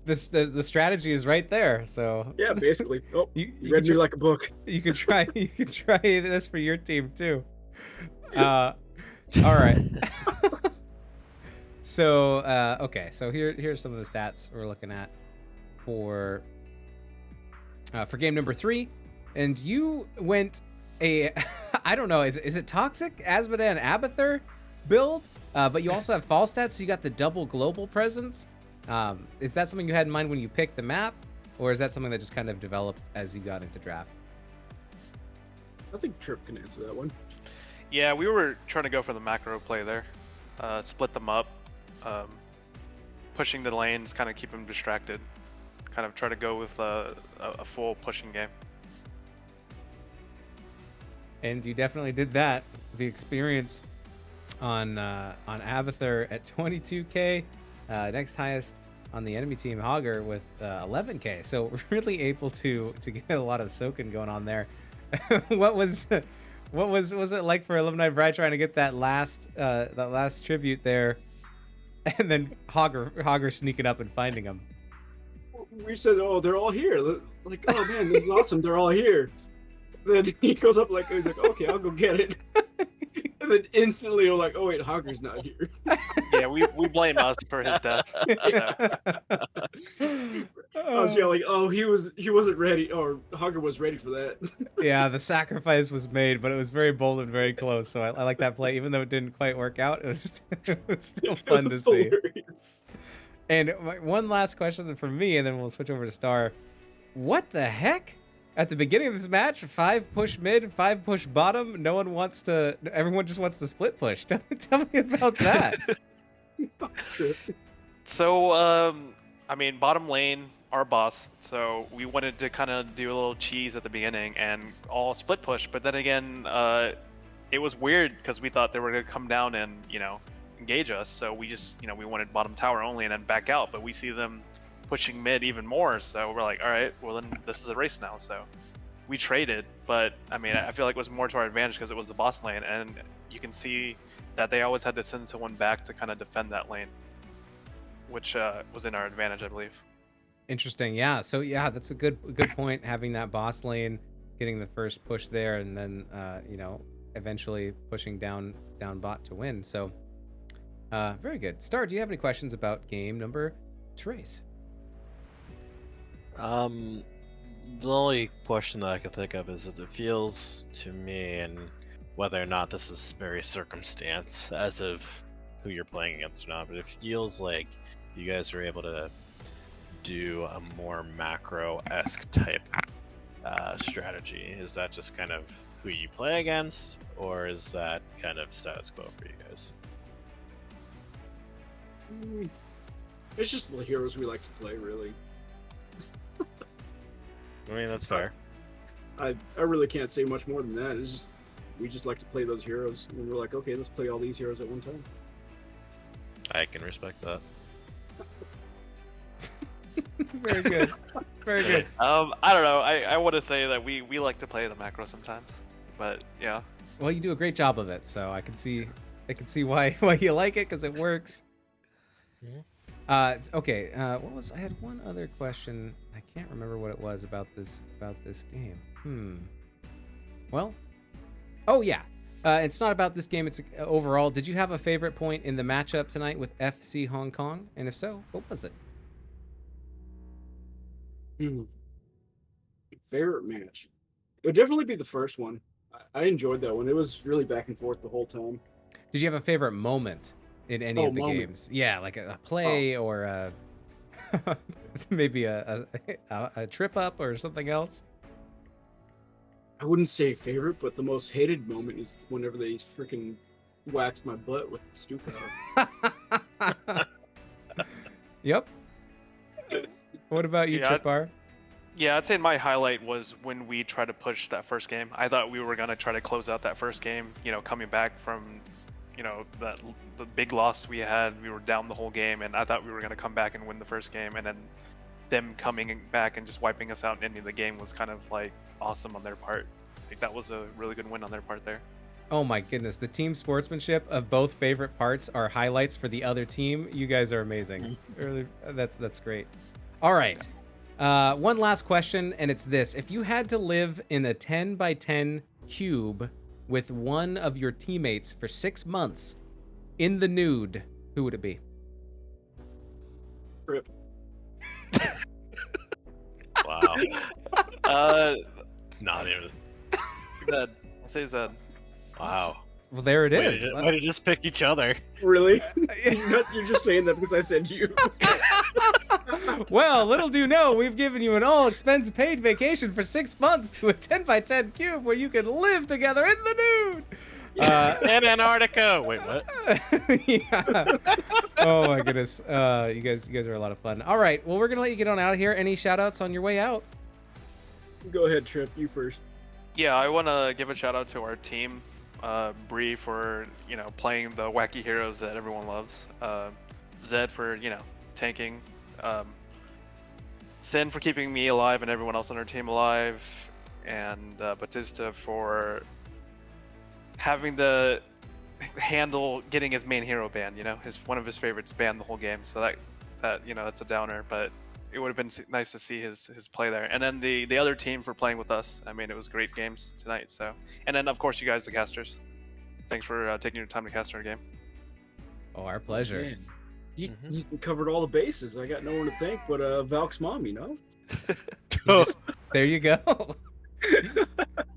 The strategy is right there. So yeah, basically. Oh, you read me like a book. You can try. You can try this for your team too. All right. So okay. So here's some of the stats we're looking at for game number 3, and you went a I don't know. Is it toxic Azmodan Abathur build? But you also have fall stats, so you got the double global presence. Is that something you had in mind when you picked the map, or is that something that just kind of developed as you got into draft? I think Trip can answer that one. Yeah, we were trying to go for the macro play there. Split them up, pushing the lanes, kind of keep them distracted. Kind of try to go with a full pushing game. And you definitely did that. The experience on Abathur at 22k, next highest on the enemy team, Hogger, with 11k. So really able to get a lot of soaking going on there. What was it like for Alumni Bride trying to get that last tribute there, and then Hogger sneaking up and finding him? We said, oh, they're all here. Like, oh man, this is awesome. They're all here. Then he goes up like, he's like, okay, I'll go get it. And then instantly we're like, oh wait, Hogger's not here. Yeah, we blame us for his death. I was yelling, oh, he wasn't ready, or Hogger was ready for that. Yeah, the sacrifice was made, but it was very bold and very close. So I like that play, even though it didn't quite work out. It was still fun to see. Hilarious. And one last question from me, and then we'll switch over to Star. What the heck? At the beginning of this match, 5 push mid, 5 push bottom. Everyone just wants to split push. Tell me about that. So, I mean, bottom lane, our boss. So we wanted to kind of do a little cheese at the beginning and all split push. But then again, it was weird because we thought they were going to come down and, engage us. So we just, we wanted bottom tower only and then back out. But we see them pushing mid even more, so we're like, all right, well then this is a race now. So we traded, but I mean, I feel like it was more to our advantage because it was the boss lane, and you can see that they always had to send someone back to kind of defend that lane, which was in our advantage, I believe. Interesting. Yeah. So yeah, that's a good point. Having that boss lane, getting the first push there, and then eventually pushing down bot to win. So very good. Star, do you have any questions about game number 3? The only question that I can think of is that it feels to me, and whether or not this is very circumstance as of who you're playing against or not, but it feels like you guys are able to do a more macro-esque type strategy. Is that just kind of who you play against, or is that kind of status quo for you guys? It's just the heroes we like to play, really. I mean, that's fair. I really can't say much more than that. It's just we just like to play those heroes, and we're like, okay, let's play all these heroes at one time. I can respect that. Very good. Very good. I don't know. I want to say that we like to play the macro sometimes, but yeah. Well, you do a great job of it, so I can see why you like it, because it works. Okay. What was? I had one other question. I can't remember what it was about this game. Well. Oh yeah. It's not about this game. It's overall. Did you have a favorite point in the matchup tonight with FC Hong Kong? And if so, what was it? Favorite match? It would definitely be the first one. I enjoyed that one. It was really back and forth the whole time. Did you have a favorite moment in any of the games? Yeah, like a play or maybe a trip up or something else? I wouldn't say favorite, but the most hated moment is whenever they freaking waxed my butt with the stew cutter. Yep. What about you, Tripar? Yeah, I'd say my highlight was when we tried to push that first game. I thought we were gonna try to close out that first game. You know, coming back from, you know, the big loss we had. We were down the whole game, and I thought we were gonna come back and win the first game, and then them coming back and just wiping us out and ending the game was kind of like awesome on their part. I think that was a really good win on their part there. Oh my goodness, the team sportsmanship of both favorite parts are highlights for the other team. You guys are amazing. Really, that's great. All right. One last question, and it's this. If you had to live in a 10 by 10 cube with one of your teammates for 6 months in the nude, who would it be? Rip. Wow. Not even. Zed. I'll say Zed. Wow. Well, there it is. Why did you just pick each other? Really? You're just saying that because I said you. Well, little do you know, we've given you an all-expense-paid vacation for 6 months to a 10 by 10 cube where you can live together in the nude. In Antarctica. Wait, what? Yeah. Oh my goodness. You guys are a lot of fun. All right. Well, we're gonna let you get on out of here. Any shout-outs on your way out? Go ahead, Trip. You first. Yeah, I want to give a shout out to our team, Bree for playing the wacky heroes that everyone loves, Zed for tanking, Sin for keeping me alive and everyone else on our team alive, and Batista for having the handle getting his main hero banned. One of his favorites banned the whole game, so that that's a downer, but it would have been nice to see his play there. And then the other team for playing with us. I mean, it was great games tonight. So, and then of course you guys, the casters. Thanks for taking your time to cast our game. Oh, our pleasure. Man. You covered all the bases. I got no one to thank but Valk's mom. There you go.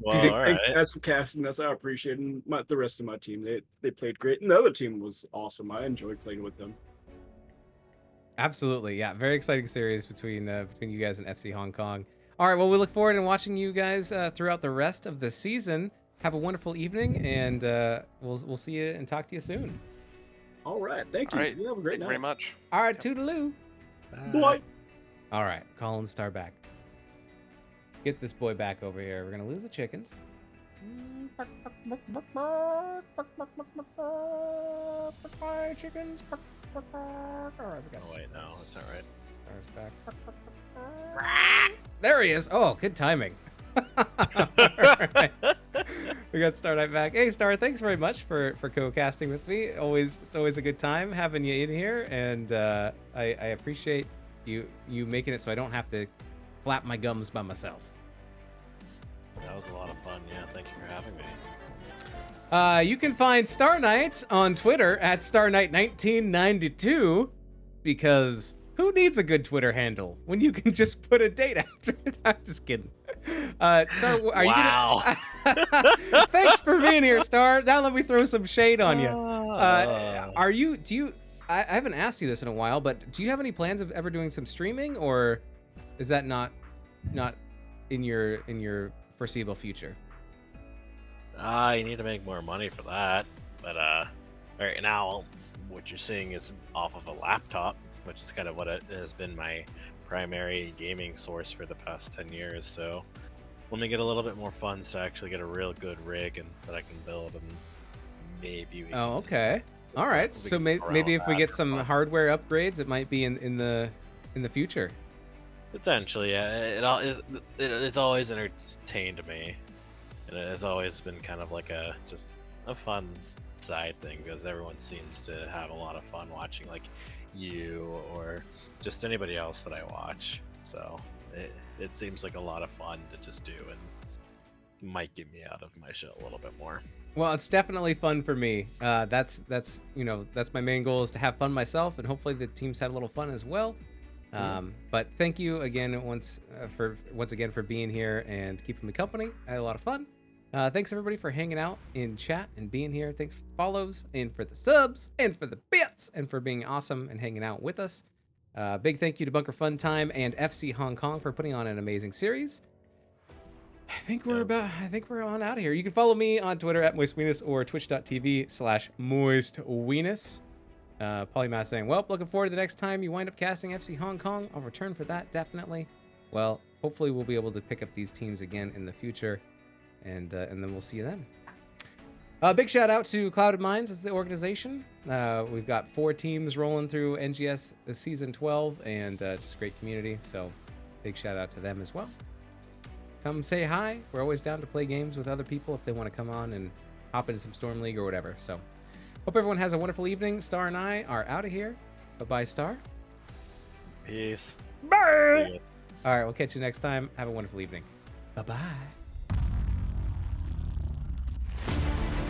Well, all right. Thanks for casting us. I appreciate it. And the rest of my team, they played great, and the other team was awesome. I enjoyed playing with them. Absolutely, yeah. Very exciting series between you guys and FC Hong Kong. All right, well, we look forward to watching you guys throughout the rest of the season. Have a wonderful evening, and we'll see you and talk to you soon. All right, thank you. All right, you have a great night. Very much. All right, toodaloo. Boy. All right, Colin Star back. Get this boy back over here. We're gonna lose the chickens. Chickens. Oh wait, no, that's not right. Star's back. There he is. Oh, good timing. Right. We got Star Knight back. Hey, Star, thanks very much for co-casting with me. It's always a good time having you in here, and I appreciate you making it so I don't have to flap my gums by myself. That was a lot of fun. Yeah, thank you for having me. You can find Star Knight on Twitter at StarKnight1992, because who needs a good Twitter handle when you can just put a date after it? I'm just kidding. Star, are wow. You gonna... Thanks for being here, Star. Now let me throw some shade on you. I haven't asked you this in a while, but do you have any plans of ever doing some streaming, or is that not in your foreseeable future? You need to make more money for that. But right now, what you're seeing is off of a laptop, which is kind of what it has been my primary gaming source for the past 10 years. So let me get a little bit more funds to actually get a real good rig and that I can build, and maybe we Oh, okay. All right. So maybe if we get some hardware upgrades, it might be in the future. Potentially, yeah. It's always entertained me, and it has always been kind of like just a fun side thing, because everyone seems to have a lot of fun watching, like you or just anybody else that I watch. So it seems like a lot of fun to just do, and might get me out of my shell a little bit more. Well, it's definitely fun for me. That's my main goal, is to have fun myself, and hopefully the teams had a little fun as well. But thank you again once again for being here and keeping me company. I had a lot of fun. Thanks everybody for hanging out in chat and being here. Thanks for the follows and for the subs and for the bits and for being awesome and hanging out with us. Big thank you to Bunker Fun Time and FC Hong Kong for putting on an amazing series. I think we're on out of here. You can follow me on Twitter at MoistWeenus or twitch.tv/MoistWeenus. Polymath saying, well, looking forward to the next time you wind up casting FC Hong Kong. I'll return for that, definitely. Well, hopefully we'll be able to pick up these teams again in the future, and then we'll see you then. Big shout out to Clouded Minds as the organization. We've got 4 teams rolling through NGS Season 12, and just a great community, so big shout out to them as well. Come say hi. We're always down to play games with other people if they want to come on and hop into some Storm League or whatever. So hope everyone has a wonderful evening. Star and I are out of here. Bye-bye, Star. Peace. Bye. All right, we'll catch you next time. Have a wonderful evening. Bye-bye.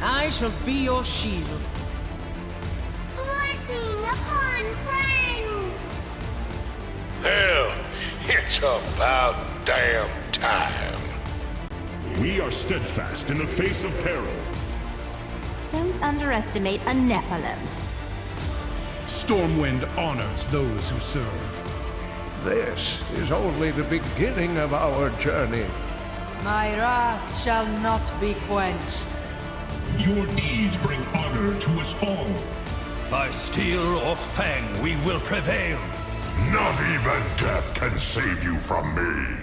I shall be your shield. Blessing upon friends! Hell, it's about damn time. We are steadfast in the face of peril. Don't underestimate a Nephilim. Stormwind honors those who serve. This is only the beginning of our journey. My wrath shall not be quenched. Your deeds bring honor to us all. By steel or fang, we will prevail. Not even death can save you from me.